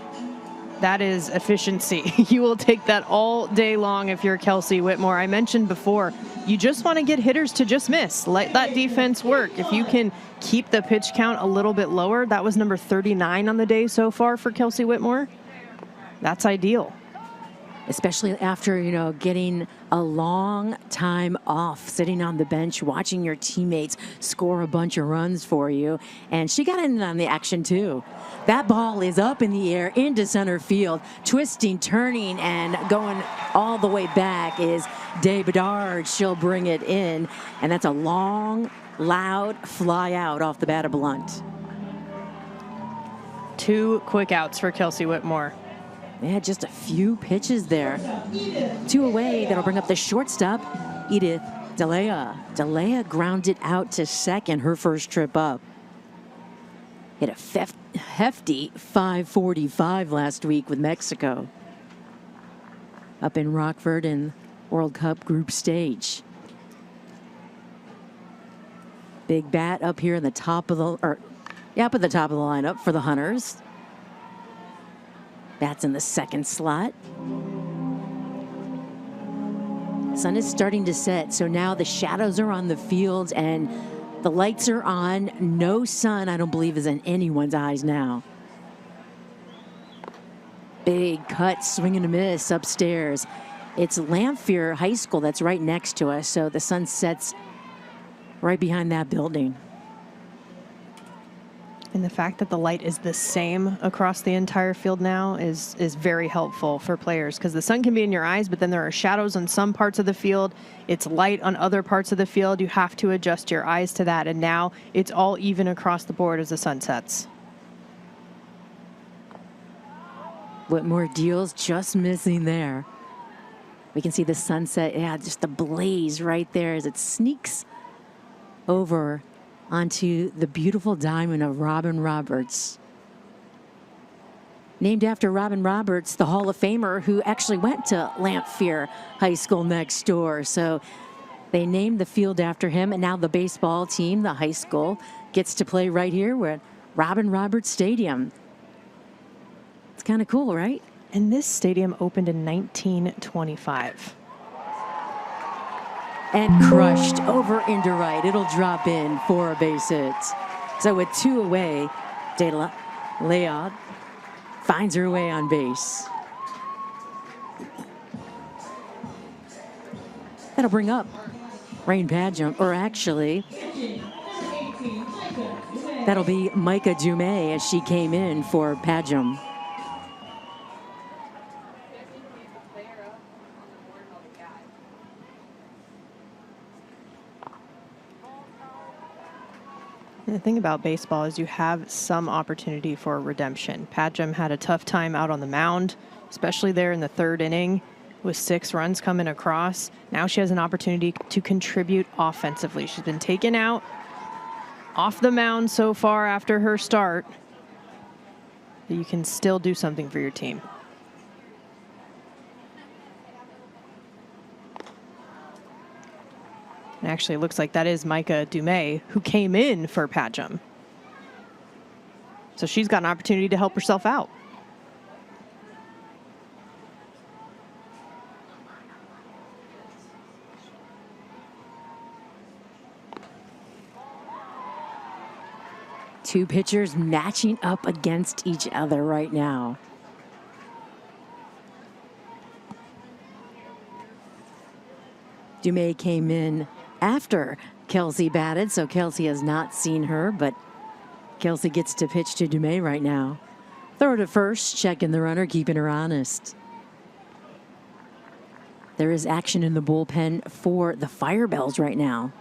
That is efficiency. You will take that all day long if you're Kelsey Whitmore. I mentioned before, you just want to get hitters to just miss. Let that defense work. If you can keep the pitch count a little bit lower, that was number 39 on the day so far for Kelsey Whitmore. That's ideal. Especially after, getting a long time off, sitting on the bench, watching your teammates score a bunch of runs for you. And she got in on the action, too. That ball is up in the air into center field, twisting, turning, and going all the way back is David Ard. She'll bring it in, and that's a long, loud fly out off the bat of Blunt. 2 quick outs for Kelsey Whitmore. They had just a few pitches there. 2 away. That'll bring up the shortstop, Edith Delea. Delea grounded out to second her first trip up. Hit a hefty 545 last week with Mexico. Up in Rockford in World Cup group stage. Big bat up here in the top of the, up at the top of the lineup for the Hunters. Bats in the second slot. Sun is starting to set, so now the shadows are on the fields and the lights are on. No sun, I don't believe, is in anyone's eyes now. Big cut, swing and a miss upstairs. It's Lamphere High School that's right next to us, so the sun sets right behind that building. I And the fact that the light is the same across the entire field now is very helpful for players, because the sun can be in your eyes, but then there are shadows on some parts of the field. It's light on other parts of the field. You have to adjust your eyes to that. And now it's all even across the board as the sun sets. Whitmore deals just missing there. We can see the sunset, yeah, just the blaze right there as it sneaks over onto the beautiful diamond of Robin Roberts. Named after Robin Roberts, the Hall of Famer who actually went to Lamphere High School next door. So they named the field after him, and now the baseball team, the high school, gets to play right here at Robin Roberts Stadium. It's kind of cool, right? And this stadium opened in 1925. And crushed over into right. It'll drop in for a base hit. So with 2 away, De Leon finds her way on base. That'll bring up Rain Padgham, or actually, that'll be Micah Dumais as she came in for Padgham. The thing about baseball is you have some opportunity for redemption. Padgham had a tough time out on the mound, especially there in the 3rd inning with 6 runs coming across. Now she has an opportunity to contribute offensively. She's been taken out off the mound so far after her start, but you can still do something for your team. And actually, it looks like that is Micah Dumais, who came in for Padgham. So she's got an opportunity to help herself out. Two pitchers matching up against each other right now. Dumais came in after Kelsey batted, so Kelsey has not seen her, but Kelsey gets to pitch to Dumais right now. Throw it at first, checking the runner, keeping her honest. There is action in the bullpen for the Firebells right now.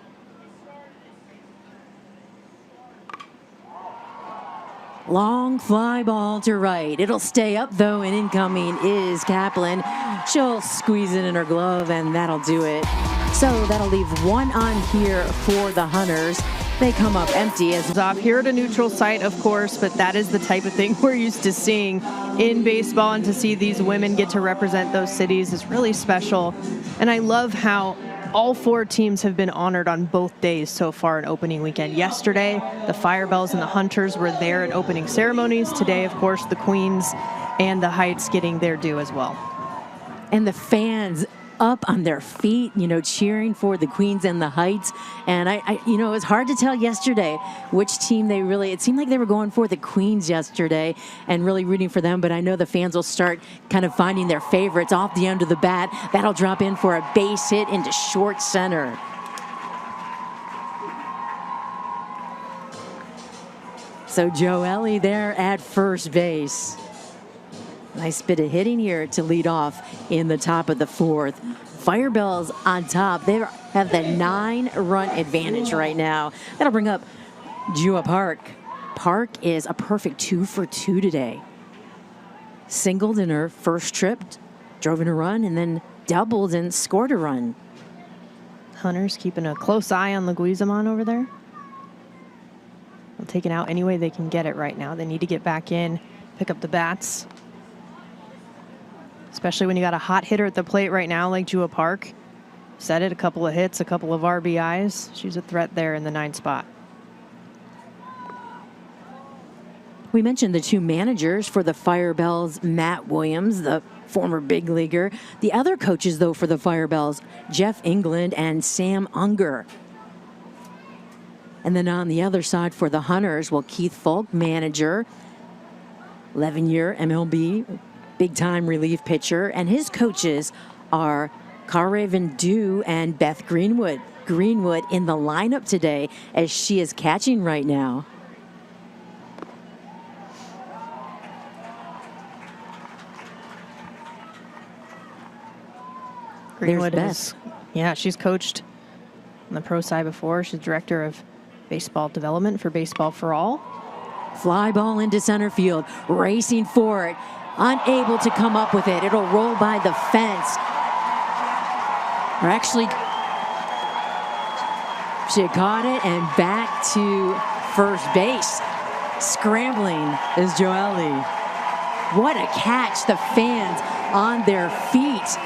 Long fly ball to right. It'll stay up, though, and incoming is Kaplan. She'll squeeze it in her glove, and that'll do it. So that'll leave 1 on here for the Hunters. They come up empty as off here at a neutral site, of course, but that is the type of thing we're used to seeing in baseball, and to see these women get to represent those cities is really special. And I love how all 4 teams have been honored on both days so far in opening weekend. Yesterday, the Firebells and the Hunters were there at opening ceremonies. Today, of course, the Queens and the Heights getting their due as well. And the fans up on their feet, you know, cheering for the Queens and the Heights. And I you know, it was hard to tell yesterday which team they really, it seemed like they were going for the Queens yesterday and really rooting for them. But I know the fans will start kind of finding their favorites off the end of the bat. That'll drop in for a base hit into short center. So Joelle there at first base. Nice bit of hitting here to lead off in the top of the 4th. Firebells on top. They have the 9-run advantage right now. That'll bring up Jua Park. Park is a perfect 2 for 2 today. Singled in her first trip, drove in a run, and then doubled and scored a run. Hunters keeping a close eye on Leguizamon over there. They'll take it out any way they can get it right now. They need to get back in, pick up the bats. Especially when you got a hot hitter at the plate right now like Jua Park. Set it, a couple of hits, a couple of RBIs. She's a threat there in the 9 spot. We mentioned the 2 managers for the Firebells, Matt Williams, the former big leaguer. The other coaches, though, for the Firebells, Jeff England and Sam Unger. And then on the other side for the Hunters, well, Keith Folk, manager, 11-year MLB, big-time relief pitcher, and his coaches are Carraven Dew and Beth Greenwood. Greenwood in the lineup today as she is catching right now. Greenwood best. She's coached on the pro side before. She's director of baseball development for Baseball for All. Fly ball into center field, racing for it, unable to come up with it. It'll roll by the fence. Or actually, she caught it and back to first base. Scrambling is Joelle. What a catch. The fans on their feet.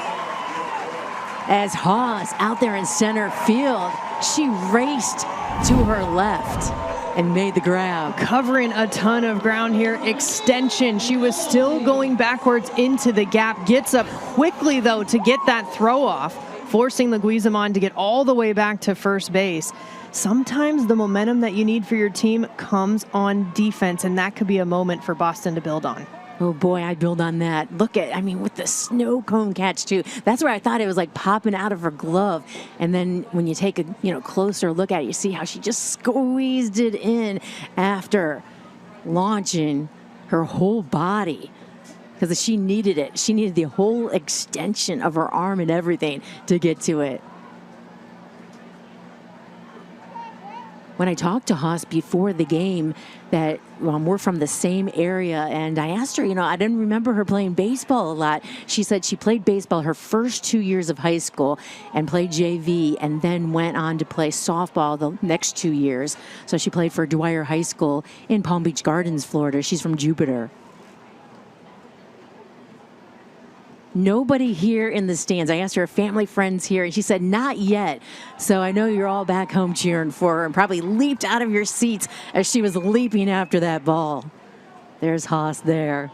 As Haas out there in center field, she raced to her left and made the grab. Covering a ton of ground here. Extension. She was still going backwards into the gap. Gets up quickly, though, to get that throw off, forcing Leguizamon to get all the way back to first base. Sometimes the momentum that you need for your team comes on defense, and that could be a moment for Boston to build on. Oh boy, I'd build on that. Look at, with the snow cone catch too. That's where I thought it was like popping out of her glove. And then when you take a closer look at it, you see how she just squeezed it in after launching her whole body. Because she needed it. She needed the whole extension of her arm and everything to get to it. When I talked to Haas before the game, that we're from the same area, and I asked her, I didn't remember her playing baseball a lot. She said she played baseball her first 2 years of high school and played JV, and then went on to play softball the next 2 years. So she played for Dwyer High School in Palm Beach Gardens, Florida. She's from Jupiter. Nobody here in the stands. I asked her, family, friends here, and she said, not yet. So I know you're all back home cheering for her and probably leaped out of your seats as she was leaping after that ball. There's Haas there.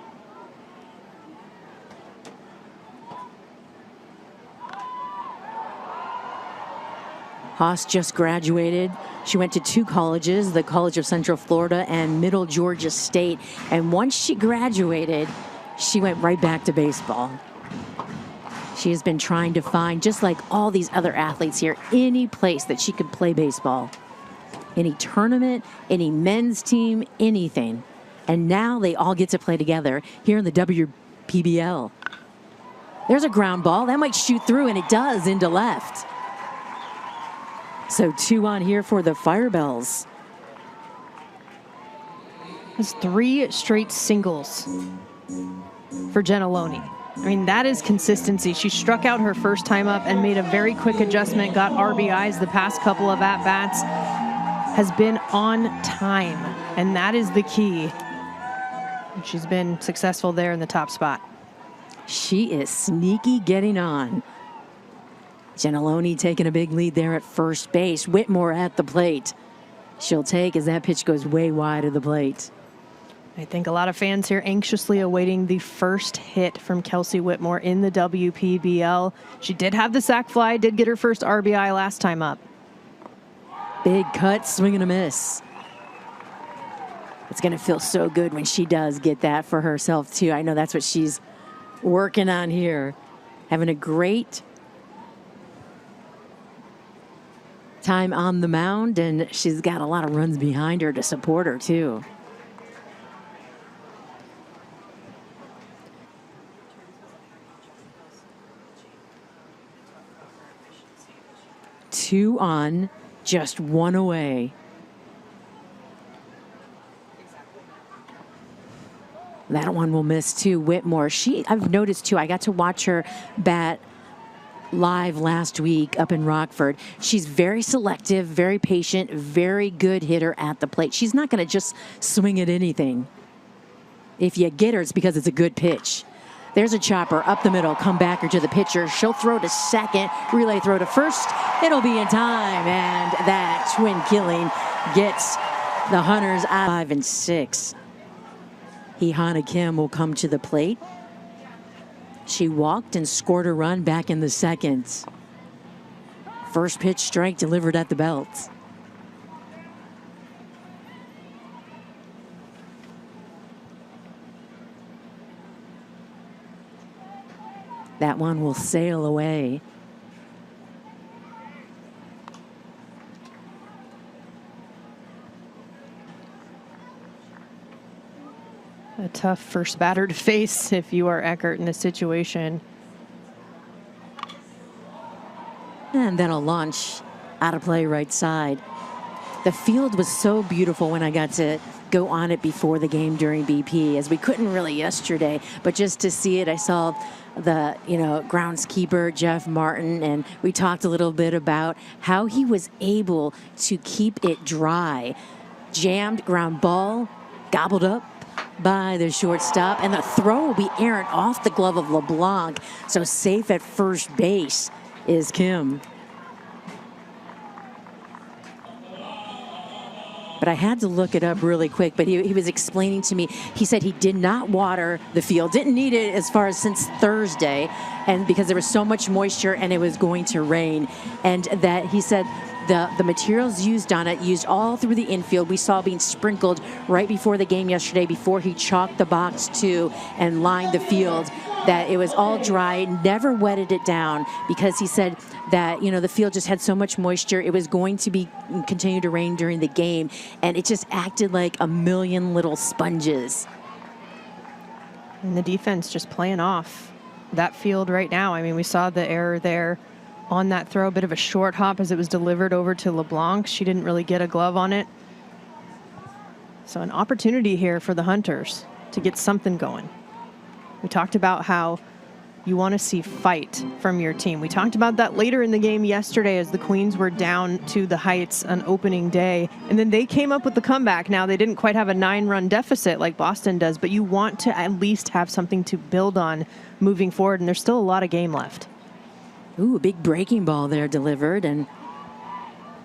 Haas just graduated. She went to 2 colleges, the College of Central Florida and Middle Georgia State. And once she graduated, she went right back to baseball. She has been trying to find, just like all these other athletes here, any place that she could play baseball. Any tournament, any men's team, anything. And now they all get to play together here in the WPBL. There's a ground ball. That might shoot through, and it does, into left. So 2 on here for the Firebells. It's 3 straight singles for Jenna Loney. That is consistency. She struck out her first time up and made a very quick adjustment, got RBIs the past couple of at-bats, has been on time, and that is the key. She's been successful there in the top spot. She is sneaky getting on. Jenna Loney taking a big lead there at first base. Whitmore at the plate. She'll take as that pitch goes way wide of the plate. I think a lot of fans here anxiously awaiting the first hit from Kelsey Whitmore in the WPBL. She did have the sac fly, did get her first RBI last time up. Big cut, swing and a miss. It's going to feel so good when she does get that for herself, too. I know that's what she's working on here. Having a great time on the mound, and she's got a lot of runs behind her to support her, too. Two on, just 1 away. That one will miss too. Whitmore, I've noticed too, I got to watch her bat live last week up in Rockford. She's very selective, very patient, very good hitter at the plate. She's not going to just swing at anything. If you get her, it's because it's a good pitch. There's a chopper up the middle, come back her to the pitcher. She'll throw to second, relay throw to first. It'll be in time, and that twin killing gets the Hunters out 5 and 6. Hihana Kim will come to the plate. She walked and scored a run back in the second. First pitch strike delivered at the belt. That one will sail away. A tough first batter to face if you are Eckert in this situation. And then a launch out of play right side. The field was so beautiful when I got to go on it before the game during BP, as we couldn't really yesterday, but just to see it, I saw the, groundskeeper, Jeff Martin, and we talked a little bit about how he was able to keep it dry. Jammed ground ball, gobbled up by the shortstop, and the throw will be errant off the glove of LeBlanc, so safe at first base is Kim. But I had to look it up really quick, but he was explaining to me, he said he did not water the field, didn't need it as far as since Thursday, and because there was so much moisture and it was going to rain, and that he said the materials used on it, used all through the infield, we saw being sprinkled right before the game yesterday, before he chalked the box too and lined the field, that it was all dry, never wetted it down, because he said that, the field just had so much moisture, it was going to be continue to rain during the game, and it just acted like a million little sponges. And the defense just playing off that field right now. I mean, we saw the error there on that throw, a bit of a short hop as it was delivered over to LeBlanc. She didn't really get a glove on it. So an opportunity here for the Hunters to get something going. We talked about how you want to see fight from your team. We talked about that later in the game yesterday as the Queens were down to the Heights on opening day. And then they came up with the comeback. Now, they didn't quite have a 9-run deficit like Boston does, but you want to at least have something to build on moving forward. And there's still a lot of game left. Ooh, a big breaking ball there delivered. And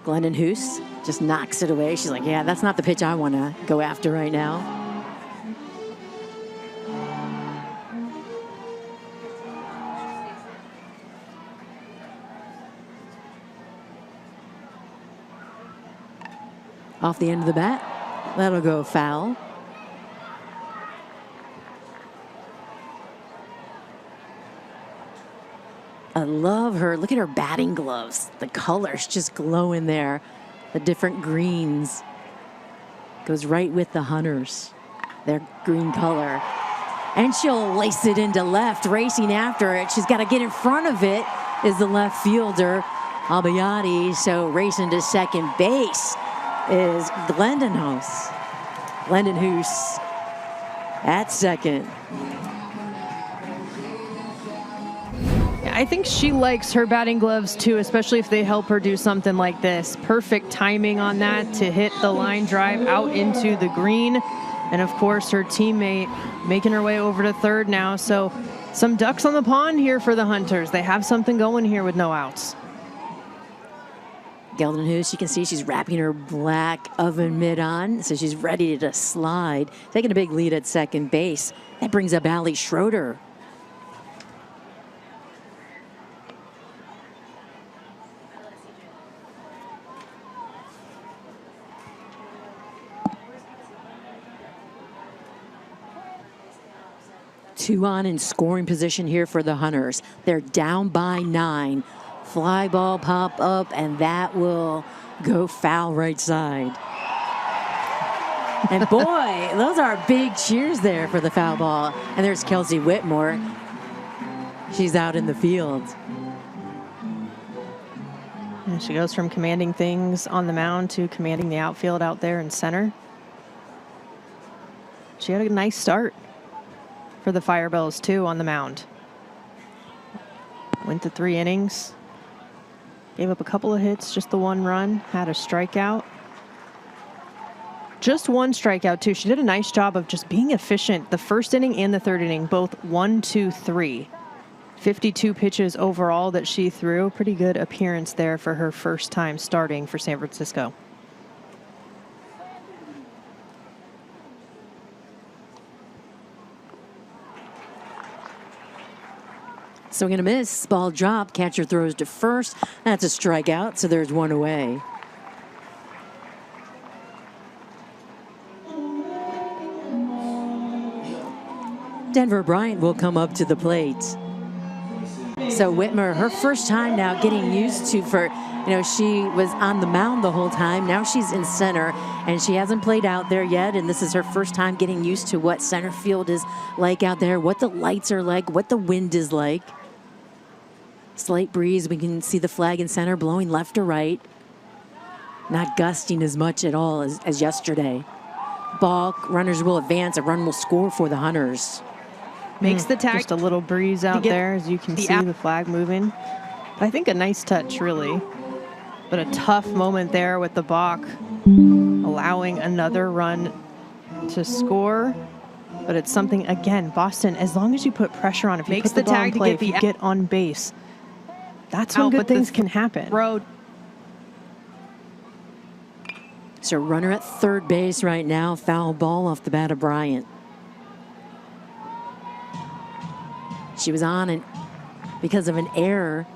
Glendon Hoos just knocks it away. She's like, yeah, that's not the pitch I want to go after right now. Off the end of the bat, that'll go foul. I love her. Look at her batting gloves. The colors just glow in there. The different greens. Goes right with the Hunters. Their green color. And she'll lace it into left, racing after it. She's got to get in front of it, is the left fielder, Albayati. So racing to second base is Glendon Hoos. Glendon Hoos at second. I think she likes her batting gloves too, especially if they help her do something like this. Perfect timing on that to hit the line drive out into the green. And of course, her teammate making her way over to third now. So some ducks on the pond here for the Hunters. They have something going here with no outs. Glendon Hoos, you can see she's wrapping her black oven mitt on, so she's ready to slide. Taking a big lead at second base. That brings up Allie Schroeder. Two on in scoring position here for the Hunters. They're down by 9. Fly ball pop up, and that will go foul right side. And boy, those are big cheers there for the foul ball. And there's Kelsey Whitmore. She's out in the field. And she goes from commanding things on the mound to commanding the outfield out there in center. She had a nice start for the Firebells too on the mound. Went to 3 innings. Gave up a couple of hits, just the 1 run, had a strikeout. Just 1 strikeout too. She did a nice job of just being efficient. The first inning and the 3rd inning, both 1, 2, 3. 52 pitches overall that she threw. Pretty good appearance there for her first time starting for San Francisco. Swing and a miss, ball dropped, catcher throws to first. That's a strikeout, so there's 1 away. Denver Bryant will come up to the plate. So Whitmer, her first time now getting used to, she was on the mound the whole time. Now she's in center, and she hasn't played out there yet, and this is her first time getting used to what center field is like out there, what the lights are like, what the wind is like. Slight breeze. We can see the flag in center blowing left to right. Not gusting as much at all as yesterday. Balk, runners will advance. A run will score for the Hunters. Makes the tag. Just a little breeze out there, as you can see the flag moving. But I think a nice touch, really. But a tough moment there with the balk, allowing another run to score. But it's something, again, Boston, as long as you put pressure on, if you put the ball in play, if you get on base, that's when good things can happen. Road. So runner at third base right now. Foul ball off the bat of Bryant. She was on and because of an error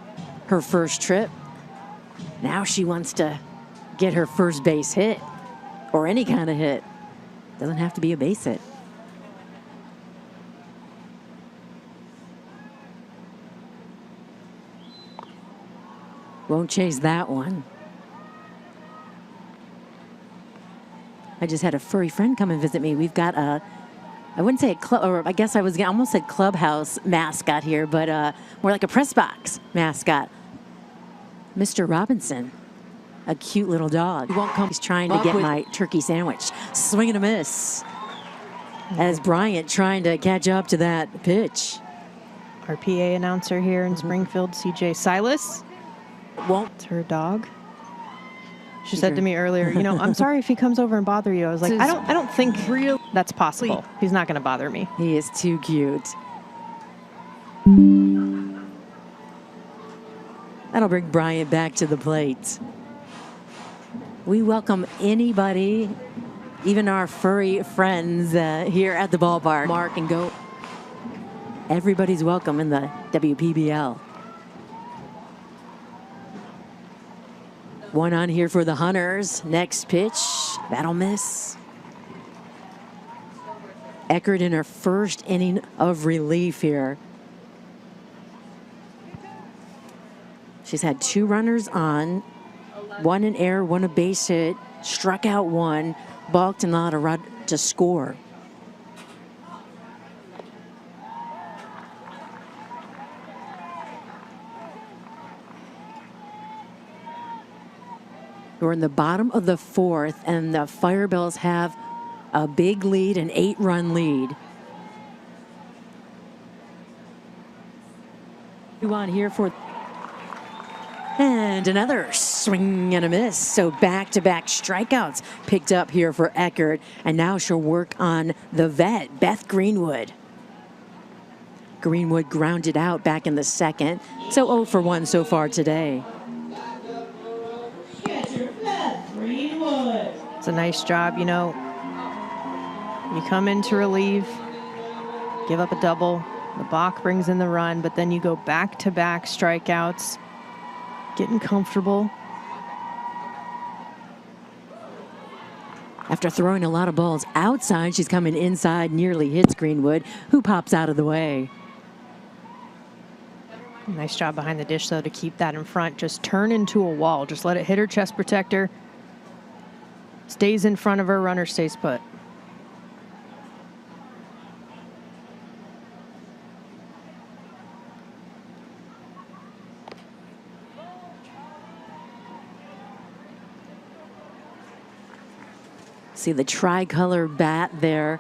her first trip. Now she wants to get her first base hit or any kind of hit. Doesn't have to be a base hit. Won't chase that one. I just had a furry friend come and visit me. We've got a, I wouldn't say a club, or I guess I almost said clubhouse mascot here, but more like a press box mascot. Mr. Robinson, a cute little dog. He won't come. He's trying to get my turkey sandwich. Swing and a miss. As Bryant trying to catch up to that pitch. Our PA announcer here in Springfield, CJ Silas. It's her dog. She said to me earlier, you know, I'm sorry if he comes over and bother you. I was like, I don't think that's possible. He's not going to bother me. He is too cute. That'll bring Bryant back to the plate. We welcome anybody, even our furry friends here at the ballpark. Mark and go. Everybody's welcome in the WPBL. One on here for the Hunters. Next pitch, that'll miss. Eckert in her first inning of relief here. She's had 2 runners on, 1 in error, 1 a base hit, struck out 1, balked and not a run to score. We're in the bottom of the 4th, and the Firebells have a big lead, an 8-run lead. You on here for, and another swing and a miss. So back-to-back strikeouts picked up here for Eckert, and now she'll work on the vet, Beth Greenwood. Greenwood grounded out back in the 2nd, so 0 for 1 so far today. It's a nice job, you know. You come in to relieve, give up a double, the balk brings in the run, but then you go back-to-back strikeouts, getting comfortable. After throwing a lot of balls outside, she's coming inside, nearly hits Greenwood, who pops out of the way. Nice job behind the dish, though, to keep that in front. Just turn into a wall. Just let it hit her chest protector. Stays in front of her, runner stays put. See the tricolor bat there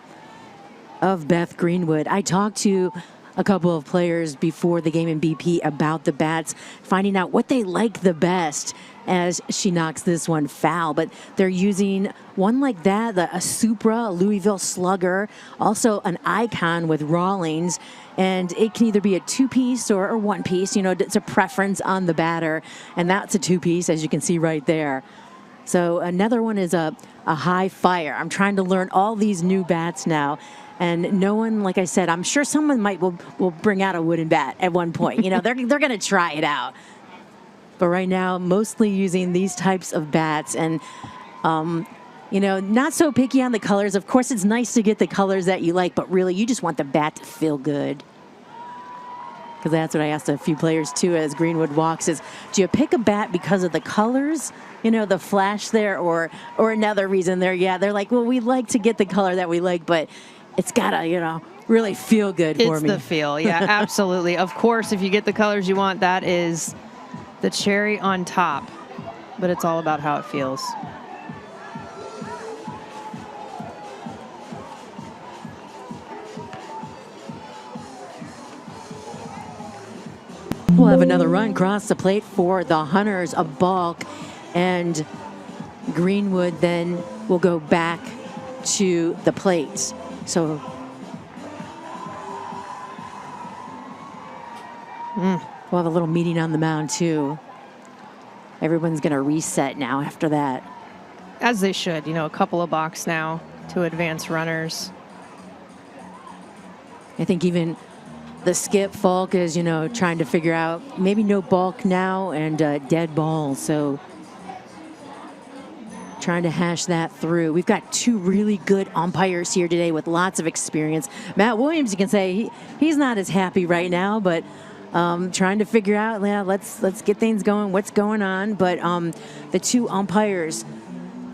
of Beth Greenwood. I talked to a couple of players before the game in BP about the bats, finding out what they like the best as she knocks this one foul. But they're using one like that, a Supra, a Louisville Slugger, also an Icon with Rawlings. And it can either be a 2-piece or 1-piece. You know, it's a preference on the batter. And that's a 2-piece, as you can see right there. So another one is a High Fire. I'm trying to learn all these new bats now. And no one, like I said, I'm sure someone will bring out a wooden bat at one point. You know, they're going to try it out. But right now, mostly using these types of bats, and you know, not so picky on the colors. Of course, it's nice to get the colors that you like, but really, you just want the bat to feel good. Because that's what I asked a few players too as Greenwood walks: is do you pick a bat because of the colors? You know, the flash there, or another reason there? Yeah, they're like, well, we like to get the color that we like, but it's gotta, you know, really feel good for It's me. the feel. Yeah, absolutely. Of course, if you get the colors you want, that is the cherry on top. But it's all about how it feels. We'll have another run across the plate for the Hunters, a balk, and Greenwood then will go back to the plate. So we'll have a little meeting on the mound too. Everyone's going to reset now after that. As they should. A couple of balks now to advance runners. I think even the skip Falk is, trying to figure out maybe no balk now and dead ball. So trying to hash that through. We've got two really good umpires here today with lots of experience. Matt Williams, you can say he's not as happy right now, but trying to figure out, let's get things going. What's going on? But the two umpires,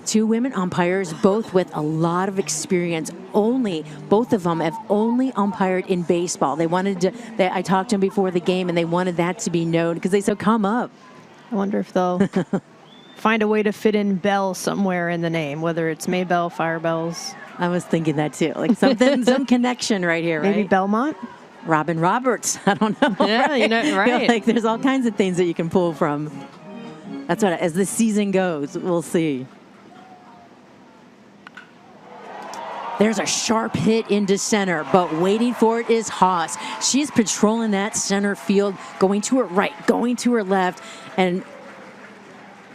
two women umpires, both with a lot of experience. Both of them have only umpired in baseball. They wanted to. I talked to them before the game, and they wanted that to be known because they said, "Come up." I wonder if they'll find a way to fit in Bell somewhere in the name, whether it's Maybell, Firebells. I was thinking that too, like something, some connection right here, right? Maybe Belmont. Robin Roberts. I don't know. Yeah, right. Like there's all kinds of things that you can pull from. That's what, as the season goes, we'll see. There's a sharp hit into center, but waiting for it is Haas. She's patrolling that center field, going to her right, going to her left, and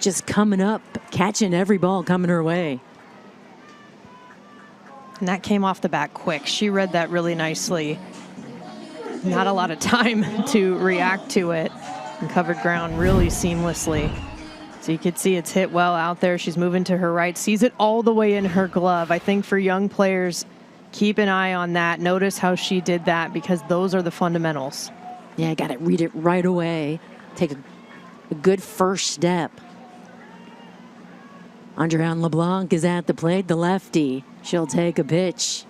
just coming up, catching every ball coming her way. And that came off the bat quick. She read that really nicely. Not a lot of time to react to it, and covered ground really seamlessly. So you could see it's hit well out there. She's moving to her right, sees it all the way in her glove. I think for young players, keep an eye on that. Notice how she did that because those are the fundamentals. Yeah, got to read it right away. Take a good first step. Andréane LeBlanc is at the plate, the lefty. She'll take a pitch.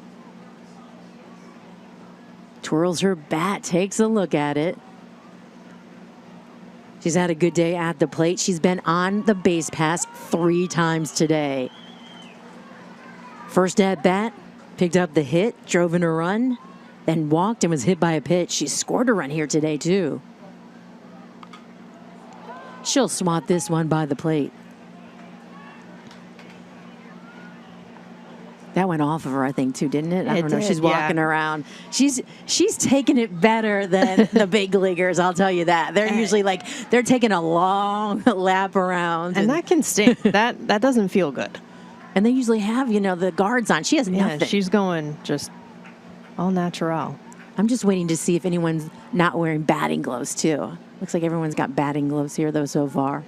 Twirls her bat, takes a look at it. She's had a good day at the plate. She's been on the base pass 3 times today. First at bat, picked up the hit, drove in a run, then walked and was hit by a pitch. She scored a run here today, too. She'll swat this one by the plate. That went off of her, I think, too, didn't it? I don't know. She's walking around. She's taking it better than the big leaguers, I'll tell you that. They're usually they're taking a long lap around. And that can stink. that doesn't feel good. And they usually have, the guards on. She has nothing. She's going just all natural. I'm just waiting to see if anyone's not wearing batting gloves, too. Looks like everyone's got batting gloves here, though, so far.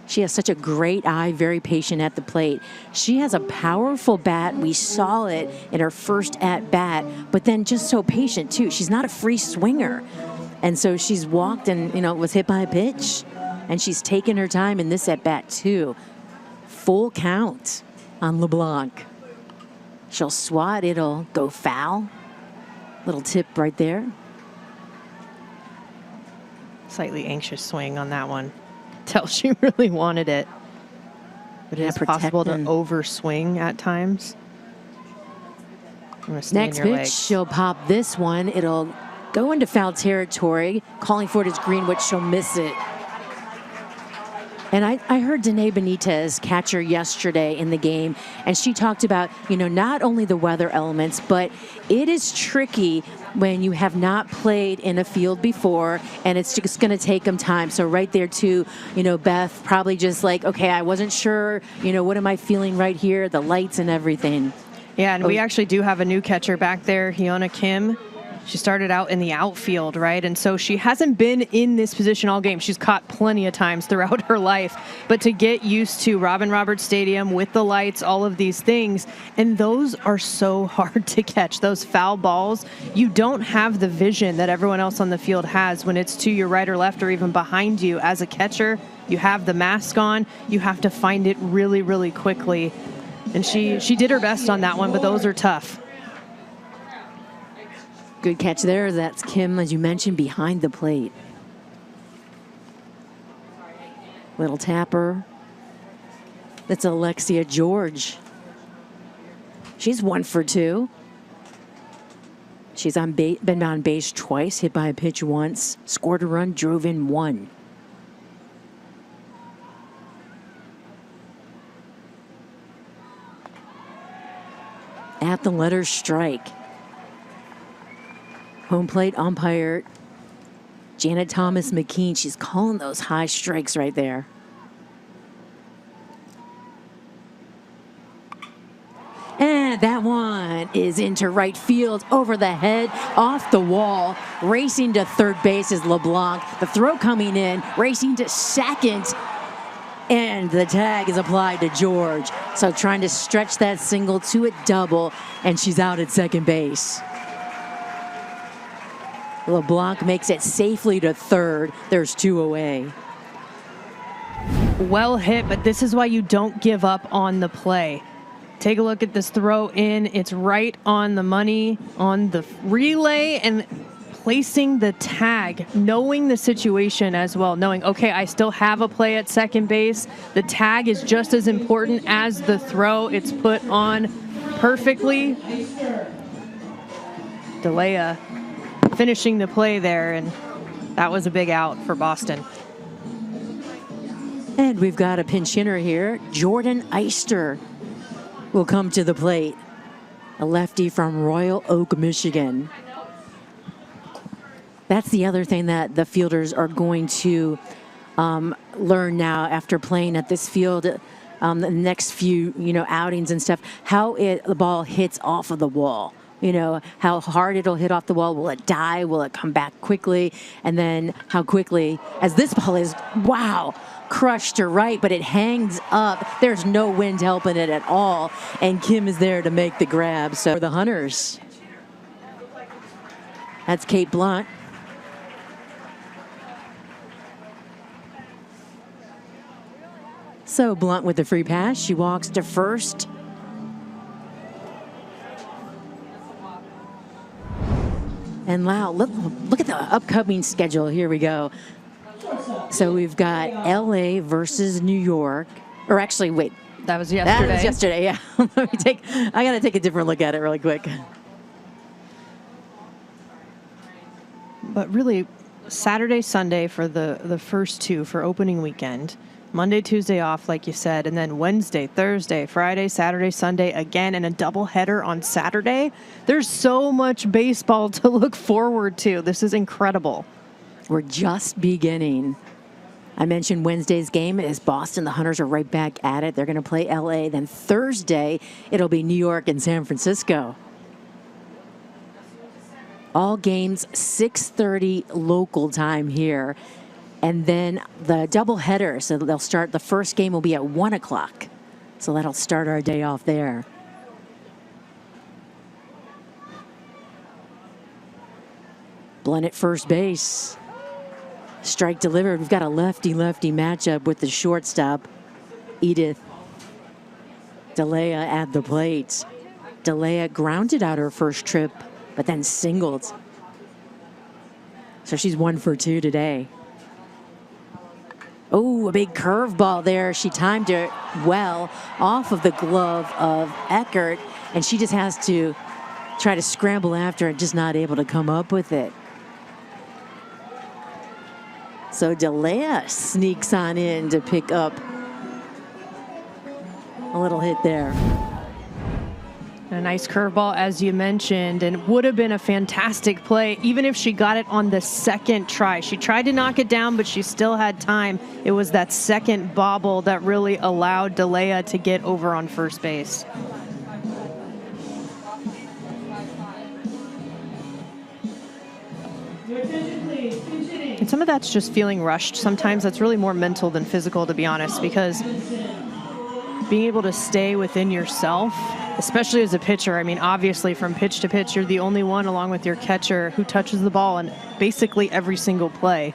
She has such a great eye, very patient at the plate. She has a powerful bat. We saw it in her first at-bat, but then just so patient, too. She's not a free swinger. And so she's walked and, was hit by a pitch, and she's taken her time in this at-bat, too. Full count on LeBlanc. She'll swat. It'll go foul. Little tip right there. Slightly anxious swing on that one. Tell she really wanted it. But it's possible to overswing at times. Next pitch, she'll pop this one. It'll go into foul territory. Calling for it is Greenwood. She'll miss it. And I heard Danae Benitez, catcher, yesterday in the game, and she talked about, not only the weather elements, but it is tricky when you have not played in a field before, and it's just going to take them time. So right there, too, Beth probably just okay, I wasn't sure, what am I feeling right here, the lights and everything. Yeah, and we actually do have a new catcher back there, Hyuna Kim. She started out in the outfield, right? And so she hasn't been in this position all game. She's caught plenty of times throughout her life. But to get used to Robin Roberts Stadium with the lights, all of these things, and those are so hard to catch. Those foul balls, you don't have the vision that everyone else on the field has when it's to your right or left or even behind you. As a catcher, you have the mask on. You have to find it really, really quickly. And she did her best on that one, but those are tough. Good catch there. That's Kim, as you mentioned, behind the plate. Little tapper. That's Alexia George. She's 1 for 2. She's been on base twice, hit by a pitch once, scored a run, drove in 1. At the letter strike. Home plate umpire Janet Thomas McKean. She's calling those high strikes right there. And that one is into right field, over the head, off the wall. Racing to third base is LeBlanc. The throw coming in, racing to second. And the tag is applied to George. So trying to stretch that single to a double, and she's out at second base. LeBlanc makes it safely to third. There's 2 away. Well hit, but this is why you don't give up on the play. Take a look at this throw in. It's right on the money on the relay, and placing the tag, knowing the situation as well, knowing, okay, I still have a play at second base. The tag is just as important as the throw. It's put on perfectly. Delea finishing the play there, and that was a big out for Boston. And we've got a pinch hitter here. Jordan Eister will come to the plate. A lefty from Royal Oak, Michigan. That's the other thing that the fielders are going to learn now after playing at this field the next few outings and stuff, how the ball hits off of the wall. How hard it'll hit off the wall. Will it die? Will it come back quickly? And then how quickly, as this ball is, wow, crushed to right, but it hangs up. There's no wind helping it at all. And Kim is there to make the grab. So the Hunters. That's Kate Blunt. So Blunt with the free pass. She walks to first. And Lau, look at the upcoming schedule. Here we go. So we've got LA versus New York. Or actually, wait. That was yesterday. That was yesterday, yeah. I got to take a different look at it really quick. But really, Saturday, Sunday for the first 2 for opening weekend. Monday, Tuesday off, like you said, and then Wednesday, Thursday, Friday, Saturday, Sunday again, and a doubleheader on Saturday. There's so much baseball to look forward to. This is incredible. We're just beginning. I mentioned Wednesday's game is Boston. The Hunters are right back at it. They're going to play LA. Then Thursday, it'll be New York and San Francisco. All games 6:30 local time here. And then the doubleheader, so they'll start, the first game will be at 1 o'clock. So that'll start our day off there. Blunt at first base. Strike delivered. We've got a lefty-lefty matchup with the shortstop, Edith Delea at the plate. Delea grounded out her first trip, but then singled. So she's 1 for 2 today. Oh, a big curveball there. She timed it well off of the glove of Eckert, and she just has to try to scramble after it, just not able to come up with it. So Delea sneaks on in to pick up a little hit there. A nice curveball, as you mentioned, and would have been a fantastic play even if she got it on the second try. She tried to knock it down, but she still had time. It was that second bobble that really allowed Delea to get over on first base. And some of that's just feeling rushed. Sometimes that's really more mental than physical, to be honest, because being able to stay within yourself, especially as a pitcher. I mean, obviously from pitch to pitch, you're the only one along with your catcher who touches the ball in basically every single play.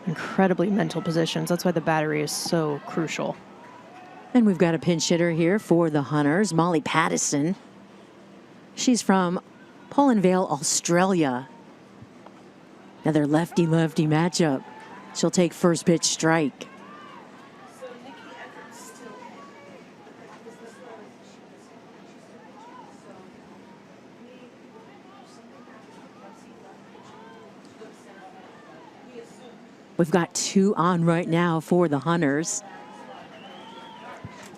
Incredibly mental positions. That's why the battery is so crucial. And we've got a pinch hitter here for the Hunters, Molly Pattison. She's from Vale, Australia. Another lefty-lefty matchup. She'll take first pitch strike. We've got 2 on right now for the Hunters.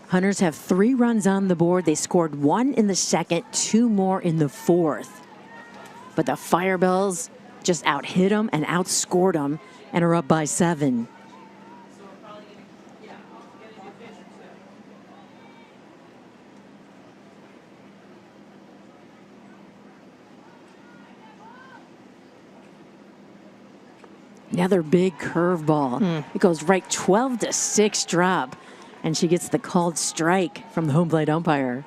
Hunters have 3 runs on the board. They scored 1 in the second, 2 more in the fourth. But the Firebells just out-hit them and outscored them and are up by 7. Another big curveball. It goes right 12-6 drop, and she gets the called strike from the home plate umpire.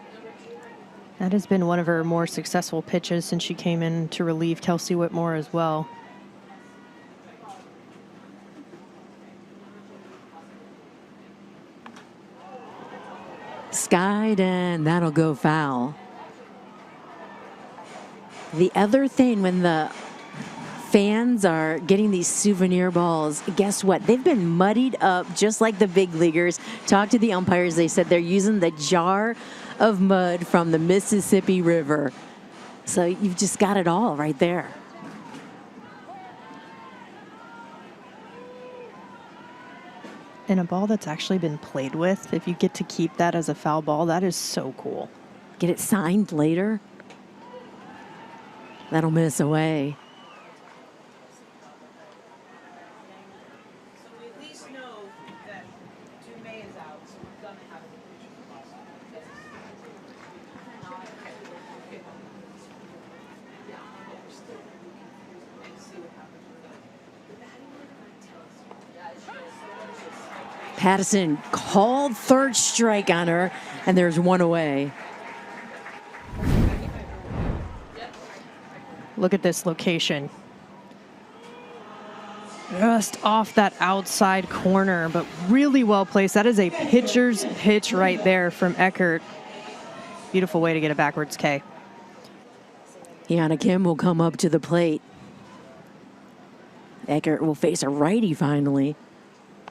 That has been one of her more successful pitches since she came in to relieve Kelsey Whitmore as well. Skied, and that'll go foul. The other thing, when the fans are getting these souvenir balls, guess what? They've been muddied up just like the big leaguers. Talk to the umpires. They said they're using the jar of mud from the Mississippi River. So you've just got it all right there. And a ball that's actually been played with, if you get to keep that as a foul ball, that is so cool. Get it signed later. That'll miss away. Pattison called third strike on her, and there's 1 away. Look at this location. Just off that outside corner, but really well placed. That is a pitcher's pitch right there from Eckert. Beautiful way to get a backwards K. Yana Kim will come up to the plate. Eckert will face a righty finally.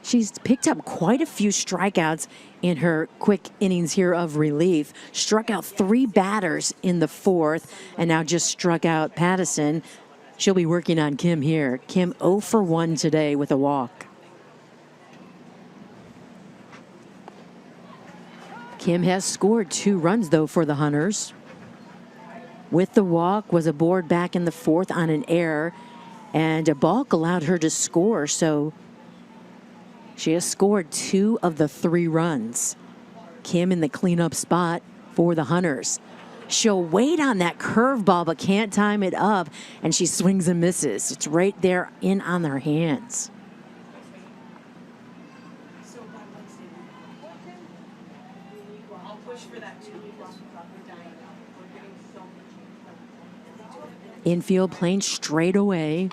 She's picked up quite a few strikeouts in her quick innings here of relief. Struck out 3 batters in the fourth and now just struck out Pattison. She'll be working on Kim here. Kim 0 for 1 today with a walk. Kim has scored 2 runs, though, for the Hunters. With the walk was aboard back in the fourth on an error, and a balk allowed her to score, so she has scored 2 of the 3 runs. Kim in the cleanup spot for the Hunters. She'll wait on that curveball but can't time it up, and she swings and misses. It's right there in on their hands. Infield playing straight away.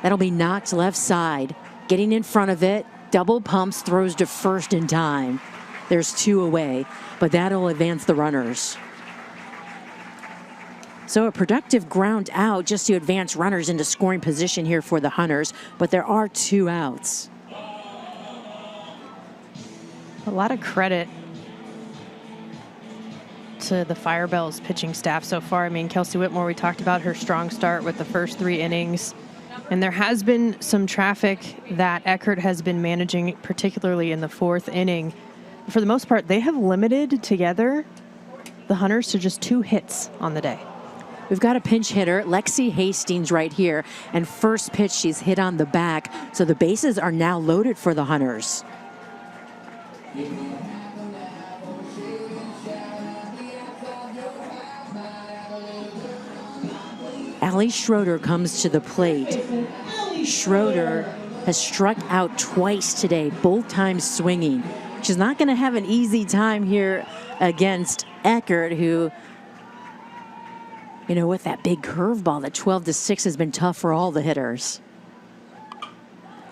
That'll be knocked left side. Getting in front of it. Double pumps, throws to first in time. There's 2 away, but that'll advance the runners. So a productive ground out just to advance runners into scoring position here for the Hunters, but there are 2 outs. A lot of credit to the Firebells pitching staff so far. I mean, Kelsey Whitmore, we talked about her strong start with the first 3 innings. And there has been some traffic that Eckert has been managing, particularly in the 4th inning. For the most part, they have limited together the Hunters to just 2 hits on the day. We've got a pinch hitter, Lexi Hastings, right here. And first pitch, she's hit on the back. So the bases are now loaded for the Hunters. Allie Schroeder comes to the plate. Schroeder has struck out twice today, both times swinging. She's not going to have an easy time here against Eckert, who, you know, with that big curveball, that 12-6 has been tough for all the hitters.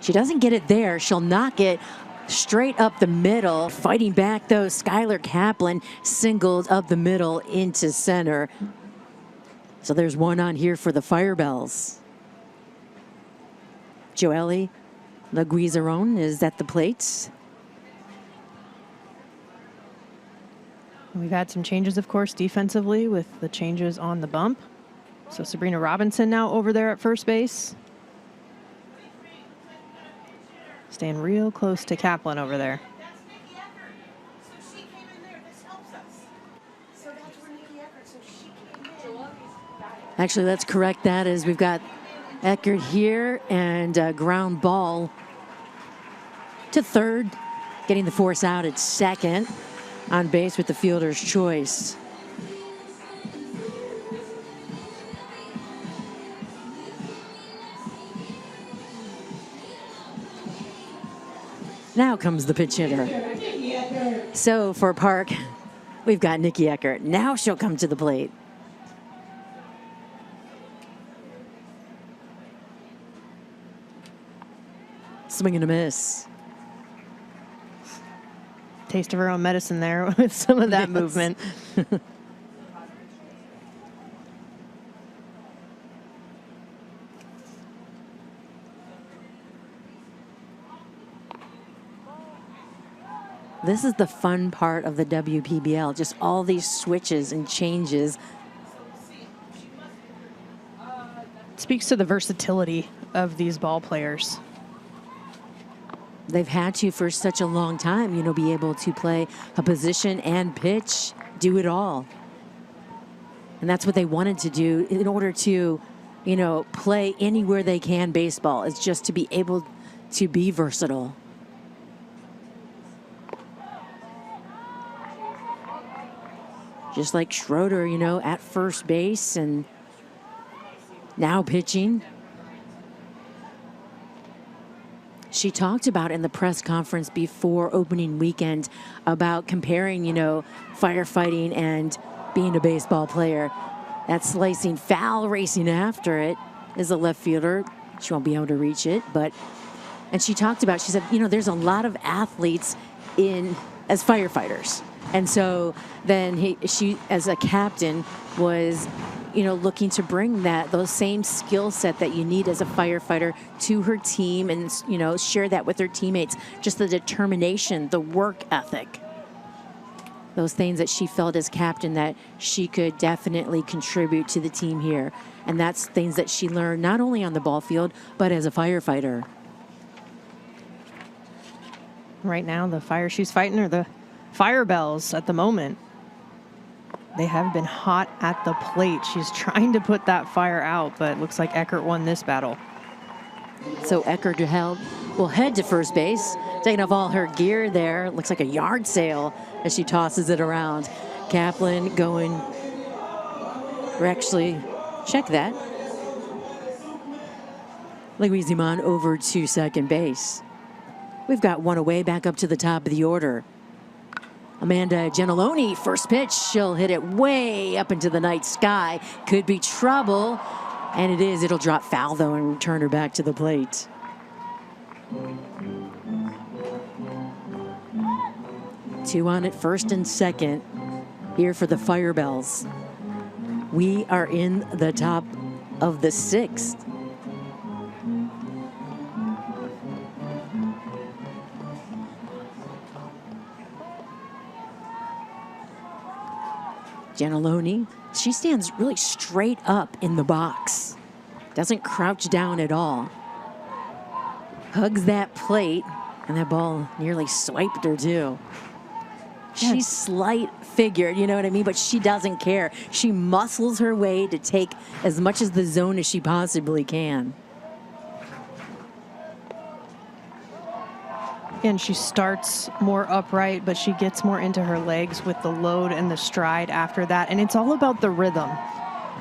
She doesn't get it there. She'll knock it straight up the middle. Fighting back, though, Skylar Kaplan singled up the middle into center. So there's one on here for the Firebells. Joelle Leguizarón is at the plate. We've had some changes, of course, defensively with the changes on the bump. So Sabrina Robinson now over there at first base. Staying real close to Kaplan over there. Actually, let's correct that as we've got Eckert here and ground ball to third, getting the force out at second, on base with the fielder's choice. Now comes the pitch hitter. So for Park, we've got Nikki Eckert. Now she'll come to the plate. Swing and a miss. Taste of her own medicine there with some of that movement. This is the fun part of the WPBL, just all these switches and changes. Speaks to the versatility of these ball players. They've had to for such a long time, you know, be able to play a position and pitch, do it all. And that's what they wanted to do in order to, you know, play anywhere they can baseball, is just to be able to be versatile. Just like Schroeder, you know, at first base and now pitching. She talked about in the press conference before opening weekend about comparing, you know, firefighting and being a baseball player. That slicing foul, racing after it is a left fielder. She won't be able to reach it, and she talked about, she said, you know, there's a lot of athletes as firefighters. And so then she, as a captain, was, you know, looking to bring those same skill set that you need as a firefighter to her team and, you know, share that with her teammates. Just the determination, the work ethic. Those things that she felt as captain that she could definitely contribute to the team here. And that's things that she learned not only on the ball field, but as a firefighter. Right now, the fire she's fighting are the Firebells at the moment. They have been hot at the plate. She's trying to put that fire out, but it looks like Eckert won this battle. So Eckert will head to first base, taking off all her gear there. Looks like a yard sale as she tosses it around. Kaplan going, or actually, check that. Leguizamon over to second base. We've got one away, back up to the top of the order. Amanda Gentiloni, first pitch. She'll hit it way up into the night sky. Could be trouble. And it is. It'll drop foul, though, and return her back to the plate. Two on at first and second here for the Firebells. We are in the top of the sixth. Gentiloni, she stands really straight up in the box. Doesn't crouch down at all. Hugs that plate, and that ball nearly swiped her too. She's slight-figured, you know what I mean? But she doesn't care. She muscles her way to take as much of the zone as she possibly can. Again, she starts more upright, but she gets more into her legs with the load and the stride after that. And it's all about the rhythm.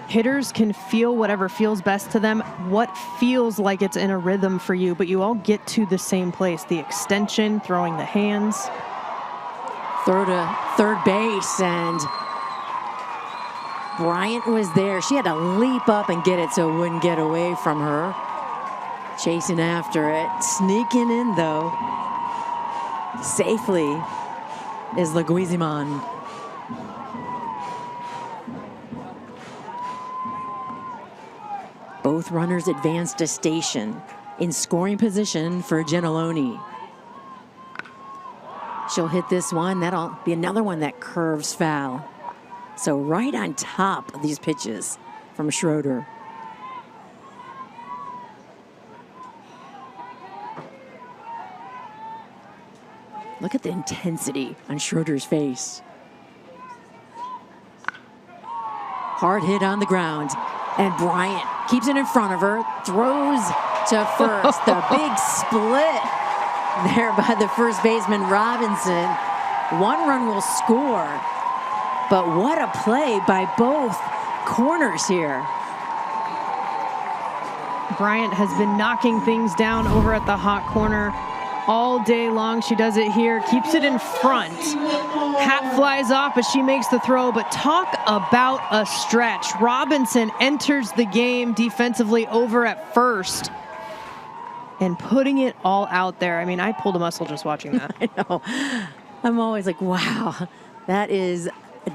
Hitters can feel whatever feels best to them, what feels like it's in a rhythm for you, but you all get to the same place. The extension, throwing the hands. Throw to third base, and Bryant was there. She had to leap up and get it so it wouldn't get away from her. Chasing after it. Sneaking in, though. Safely is Leguizamon. Both runners advance to station in scoring position for Gentiloni. She'll hit this one. That'll be another one that curves foul. So right on top of these pitches from Schroeder. Look at the intensity on Schroeder's face. Hard hit on the ground. And Bryant keeps it in front of her, throws to first. The big split there by the first baseman, Robinson. One run will score. But what a play by both corners here. Bryant has been knocking things down over at the hot corner all day long. She does it here, keeps it in front. Hat flies off as she makes the throw, but talk about a stretch. Robinson enters the game defensively over at first and putting it all out there. I mean, I pulled a muscle just watching that. I know. I'm always like, wow, that is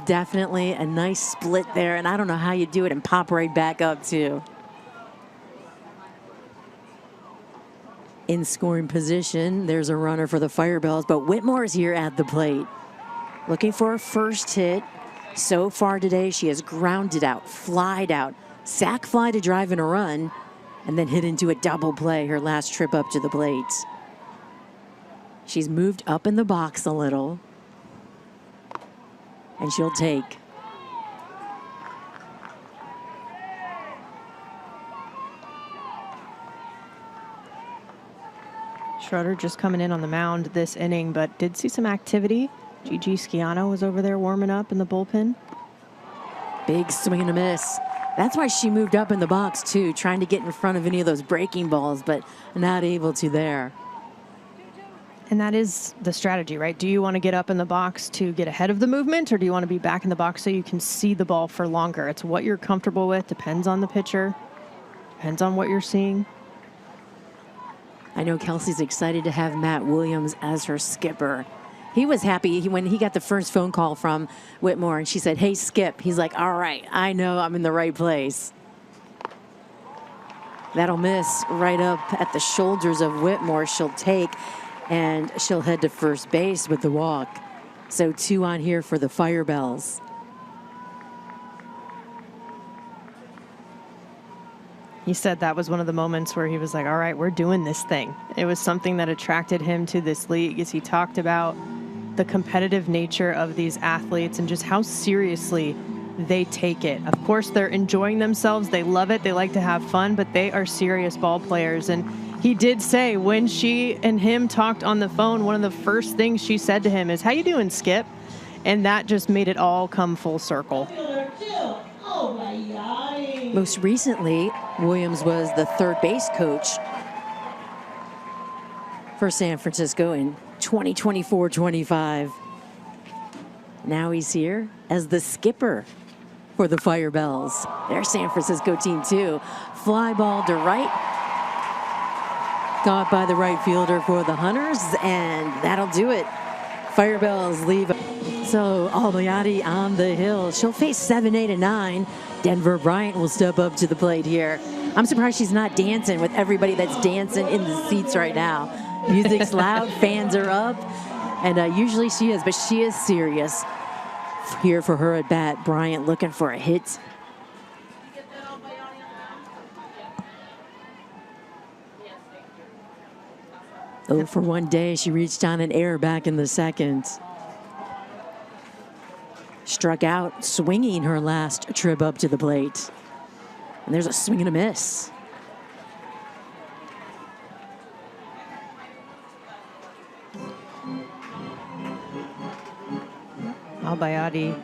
definitely a nice split there. And I don't know how you do it and pop right back up too. In scoring position, there's a runner for the Firebells, but Whitmore's here at the plate. Looking for a first hit. So far today, she has grounded out, flied out, sac fly to drive in a run, and then hit into a double play her last trip up to the plate. She's moved up in the box a little, and she'll take. Schroeder just coming in on the mound this inning, but did see some activity. Gigi Schiano was over there warming up in the bullpen. Big swing and a miss. That's why she moved up in the box too, trying to get in front of any of those breaking balls, but not able to there. And that is the strategy, right? Do you want to get up in the box to get ahead of the movement, or do you want to be back in the box so you can see the ball for longer? It's what you're comfortable with. Depends on the pitcher. Depends on what you're seeing. I know Kelsey's excited to have Matt Williams as her skipper. He was happy when he got the first phone call from Whitmore and she said, "Hey, Skip." He's like, "All right, I know I'm in the right place." That'll miss right up at the shoulders of Whitmore. She'll take, and she'll head to first base with the walk. So 2 on here for the Firebells. He said that was one of the moments where he was like, all right, we're doing this thing. It was something that attracted him to this league, as he talked about the competitive nature of these athletes and just how seriously they take it. Of course, they're enjoying themselves. They love it. They like to have fun, but they are serious ball players. And he did say when she and him talked on the phone, one of the first things she said to him is, "How you doing, Skip?" And that just made it all come full circle. Most recently, Williams was the third base coach for San Francisco in 2024-25. Now he's here as the skipper for the Firebells. Their San Francisco team too. Fly ball to right. Caught by the right fielder for the Hunters, and that'll do it. Firebells leave. So Albayati on the hill. She'll face 7, 8, and 9. Denver Bryant will step up to the plate here. I'm surprised she's not dancing with everybody that's dancing in the seats right now. Music's loud, fans are up, and usually she is, but she is serious. Here for her at bat, Bryant looking for a hit. Oh, for one day, she reached on an error back in the second. Struck out, swinging her last trip up to the plate. And there's a swing and a miss. Albayati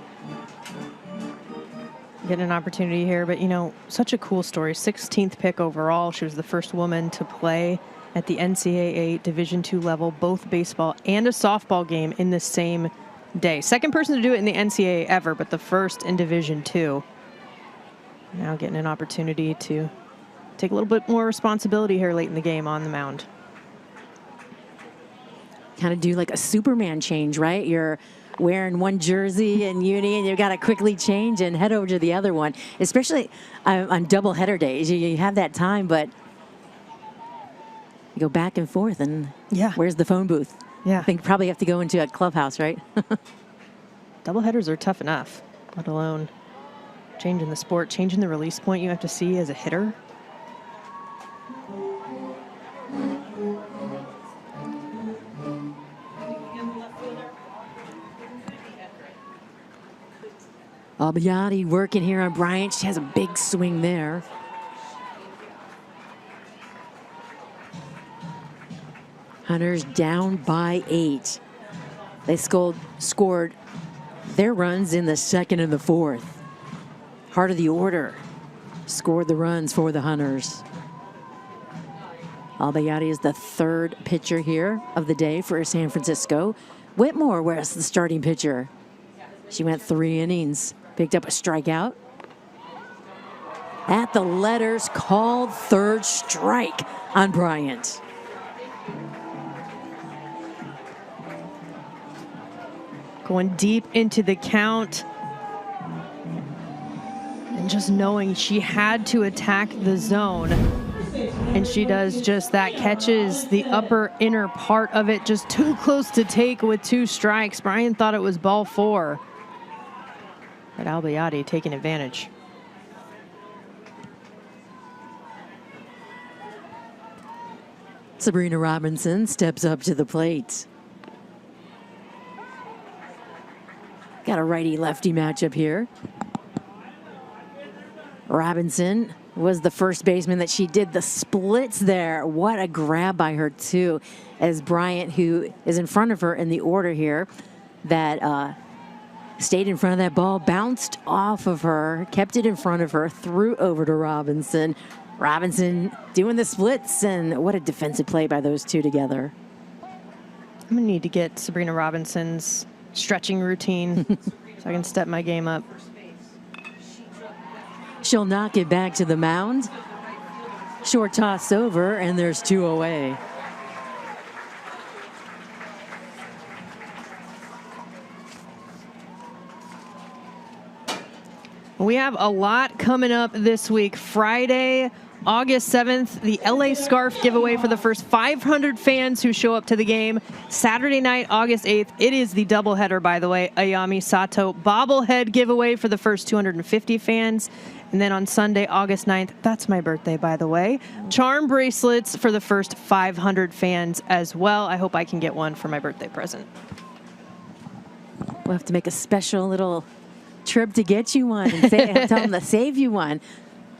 getting an opportunity here, but you know, such a cool story. 16th pick overall. She was the first woman to play at the NCAA Division II level, both baseball and a softball game in the same day. Second person to do it in the NCAA ever, but the first in Division II. Now getting an opportunity to take a little bit more responsibility here late in the game on the mound. Kind of do like a Superman change, right? You're wearing one jersey and uni, and you've got to quickly change and head over to the other one, especially on double header days. You have that time, but you go back and forth, and Yeah. where's the phone booth? Yeah. I think probably have to go into a clubhouse, right? Doubleheaders are tough enough, let alone changing the sport, changing the release point you have to see as a hitter. Albiati working here on Bryant. She has a big swing there. Hunters down by 8. They scored their runs in the second and the fourth. Heart of the order scored the runs for the Hunters. Albiati is the third pitcher here of the day for San Francisco. Whitmore was the starting pitcher. She went 3 innings, picked up a strikeout. At the letters, called third strike on Bryant. Going deep into the count. And just knowing she had to attack the zone. And she does just that, catches the upper inner part of it, just too close to take with 2 strikes. Brian thought it was ball 4. But Albiati taking advantage. Sabrina Robinson steps up to the plate. Got a righty-lefty matchup here. Robinson was the first baseman that she did the splits there. What a grab by her, too, as Bryant, who is in front of her in the order here, that stayed in front of that ball, bounced off of her, kept it in front of her, threw over to Robinson. Robinson doing the splits, and what a defensive play by those two together. I'm going to need to get Sabrina Robinson's stretching routine so I can step my game up. She'll knock it back to the mound. Short toss over, and there's 2 away. We have a lot coming up this week. Friday, August 7th, the LA Scarf giveaway for the first 500 fans who show up to the game. Saturday night, August 8th, it is the doubleheader, by the way. Ayami Sato bobblehead giveaway for the first 250 fans. And then on Sunday, August 9th, that's my birthday, by the way, charm bracelets for the first 500 fans as well. I hope I can get one for my birthday present. We'll have to make a special little trip to get you one and tell them to save you one.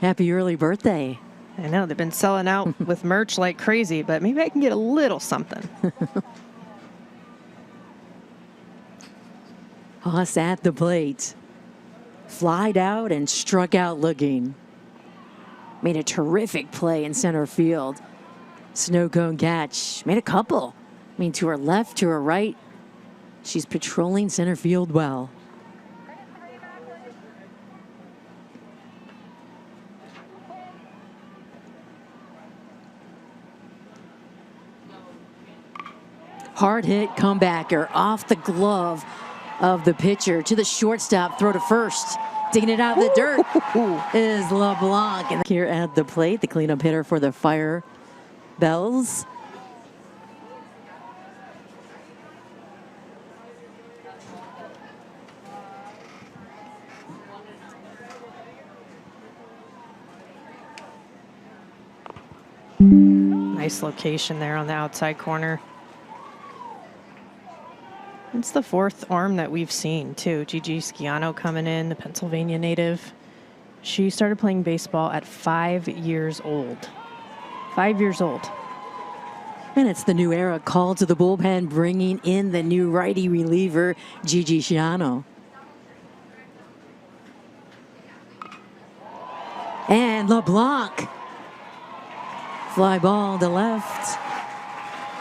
Happy early birthday. I know, they've been selling out with merch like crazy, but maybe I can get a little something. Haas at the plate. Flied out and struck out looking. Made a terrific play in center field. Snow cone catch. Made a couple. I mean, to her left, to her right. She's patrolling center field well. Hard hit comebacker off the glove of the pitcher to the shortstop, throw to first. Digging it out of the dirt is LeBlanc. And here at the plate, the cleanup hitter for the Firebells. Nice location there on the outside corner. It's the 4th arm that we've seen, too. Gigi Schiano coming in, the Pennsylvania native. She started playing baseball at 5 years old. 5 years old. And it's the new era call to the bullpen, bringing in the new righty reliever, Gigi Schiano. And LeBlanc. Fly ball to left.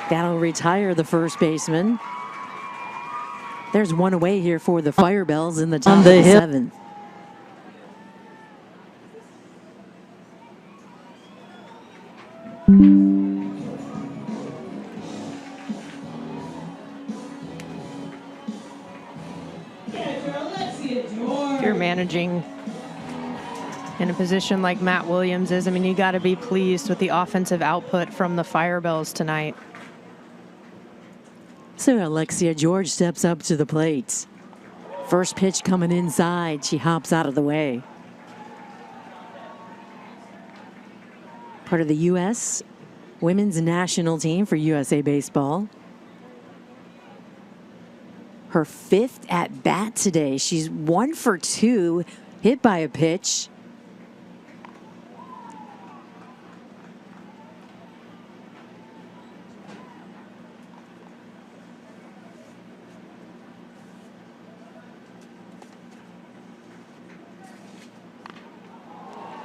That'll retire the first baseman. There's one away here for the Firebells in the top of the 7th. you're managing in a position like Matt Williams is, I mean, you got to be pleased with the offensive output from the Firebells tonight. So Alexia George steps up to the plate. First pitch coming inside. She hops out of the way. Part of the U.S. women's national team for USA Baseball. Her 5th at bat today. She's 1 for 2, hit by a pitch.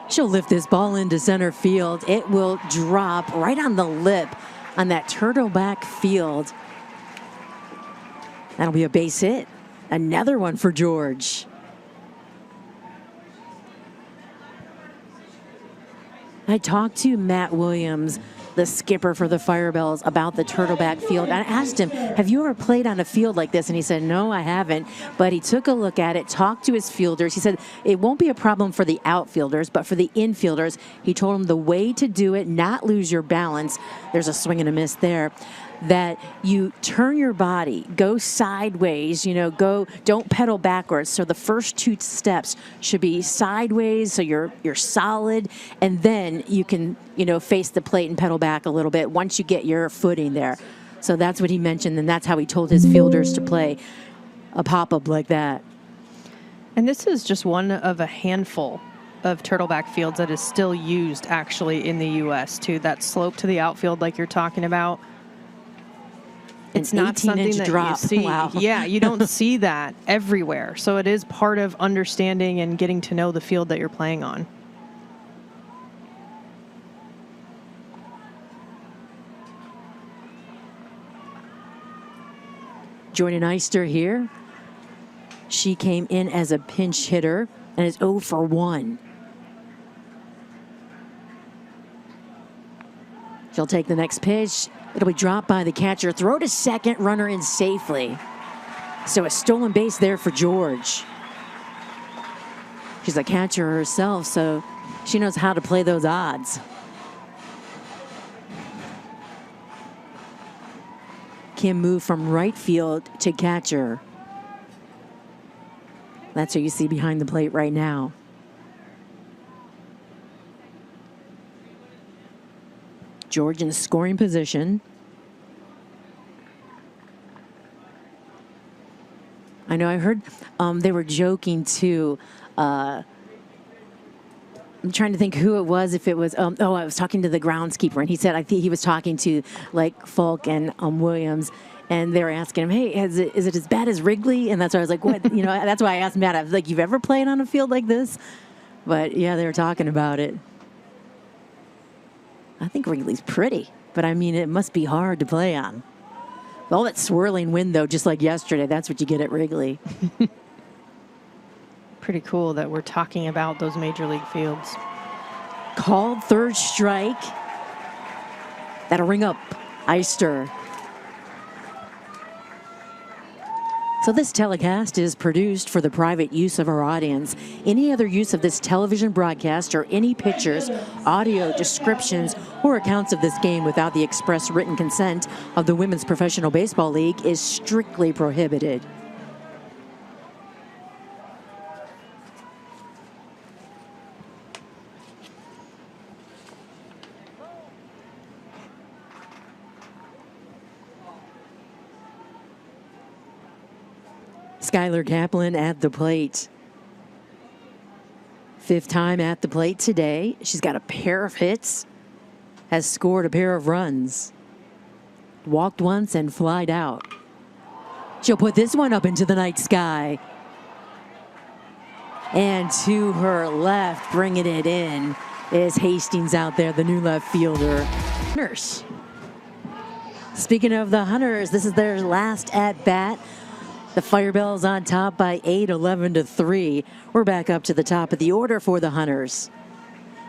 She'll lift this ball into center field. It will drop right on the lip on that turtleback field. That'll be a base hit. Another one for George. I talked to Matt Williams, the skipper for the Firebells, about the turtleback field. I asked him, have you ever played on a field like this? And he said, no, I haven't. But he took a look at it, talked to his fielders. He said it won't be a problem for the outfielders, but for the infielders, he told them the way to do it, not lose your balance, there's a swing and a miss there, that you turn your body, go sideways, don't pedal backwards. So the first 2 steps should be sideways, so you're solid, and then you can, face the plate and pedal back a little bit once you get your footing there. So that's what he mentioned, and that's how he told his fielders to play a pop-up like that. And this is just one of a handful of turtleback fields that is still used actually in the U.S. too. That slope to the outfield like you're talking about. It's not something that drop. you see. Wow. Yeah, you don't see that everywhere. So it is part of understanding and getting to know the field that you're playing on. Jordan Eister here. She came in as a pinch hitter and is 0 for 1. She'll take the next pitch. It'll be dropped by the catcher. Throw to second, runner in safely. So a stolen base there for George. She's a catcher herself, so she knows how to play those odds. Kim moved from right field to catcher. That's who you see behind the plate right now. George in scoring position. I know I heard they were joking too. I'm trying to think who it was, if it was, I was talking to the groundskeeper, and he said, I think he was talking to like Falk and Williams, and they were asking him, hey, is it as bad as Wrigley? And that's why I was like, what? That's why I asked Matt, I was like, you've ever played on a field like this? But yeah, they were talking about it. I think Wrigley's pretty, but I mean, it must be hard to play on. All that swirling wind, though, just like yesterday, that's what you get at Wrigley. Pretty cool that we're talking about those major league fields. Called third strike. That'll ring up Eister. So this telecast is produced for the private use of our audience. Any other use of this television broadcast or any pictures, audio, descriptions, or accounts of this game without the express written consent of the Women's Professional Baseball League is strictly prohibited. Skylar Kaplan at the plate. 5th time at the plate today. She's got a pair of hits, has scored a pair of runs, walked once and flied out. She'll put this one up into the night sky. And to her left, bringing it in, is Hastings out there, the new left fielder. Hunters. Speaking of the Hunters, this is their last at bat. The Firebells on top by 8, 11-3. We're back up to the top of the order for the Hunters.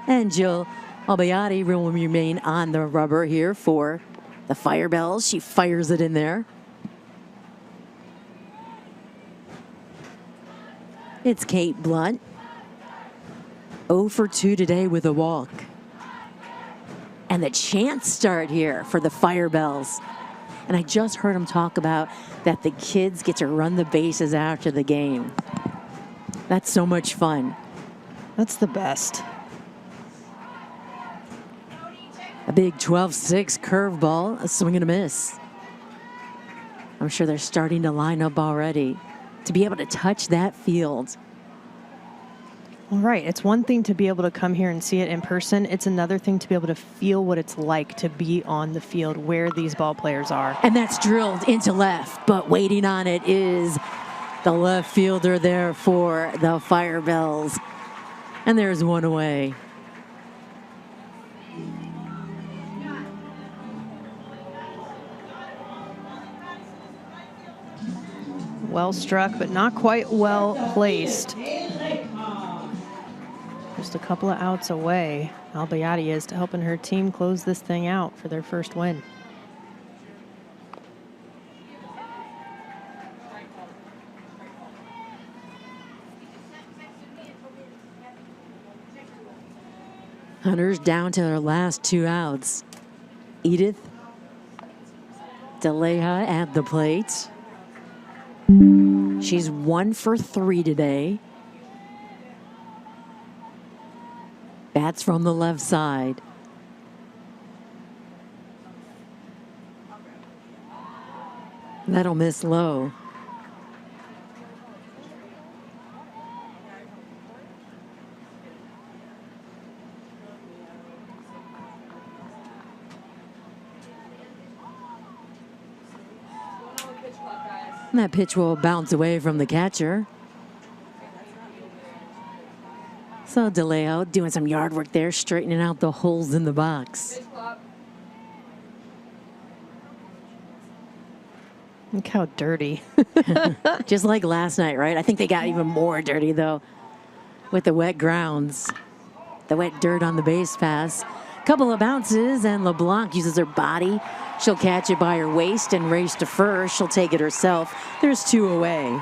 And Jill Albayati will remain on the rubber here for the Firebells. She fires it in there. It's Kate Blunt. 0 for 2 today with a walk. And the chance start here for the Firebells. And I just heard them talk about that the kids get to run the bases after the game. That's so much fun. That's the best. A big 12-6 curveball, a swing and a miss. I'm sure they're starting to line up already to be able to touch that field. All right, it's one thing to be able to come here and see it in person. It's another thing to be able to feel what it's like to be on the field where these ball players are. And that's drilled into left, but waiting on it is the left fielder there for the Firebells. And there's one away. Well struck, but not quite well placed. Just a couple of outs away. Albiati is helping her team close this thing out for their first win. Hunters down to their last 2 outs. Edith DeLeja at the plate. She's 1 for 3 today. Bats from the left side. That'll miss low. And that pitch will bounce away from the catcher. So DeLeo doing some yard work there, straightening out the holes in the box. Look how dirty. Just like last night, right? I think they got even more dirty, though, with the wet grounds. The wet dirt on the base pass. Couple of bounces, and LeBlanc uses her body. She'll catch it by her waist and race to first. She'll take it herself. There's 2 away.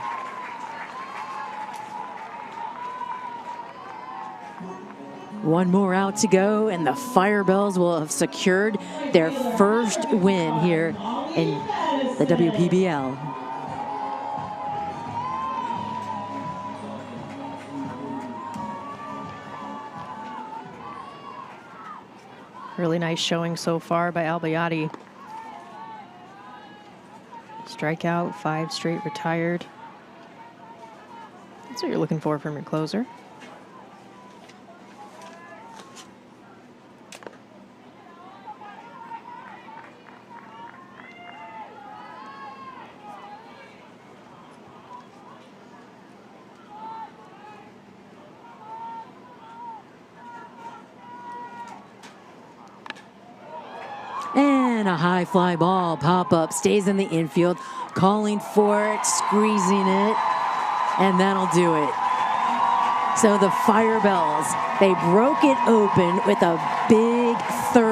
One more out to go, and the Firebells will have secured their first win here in the WPBL. Really nice showing so far by Albiati. Strikeout, 5 straight retired. That's what you're looking for from your closer. And a high fly ball pop-up stays in the infield, calling for it, squeezing it, and that'll do it. So the Firebells, they broke it open with a big third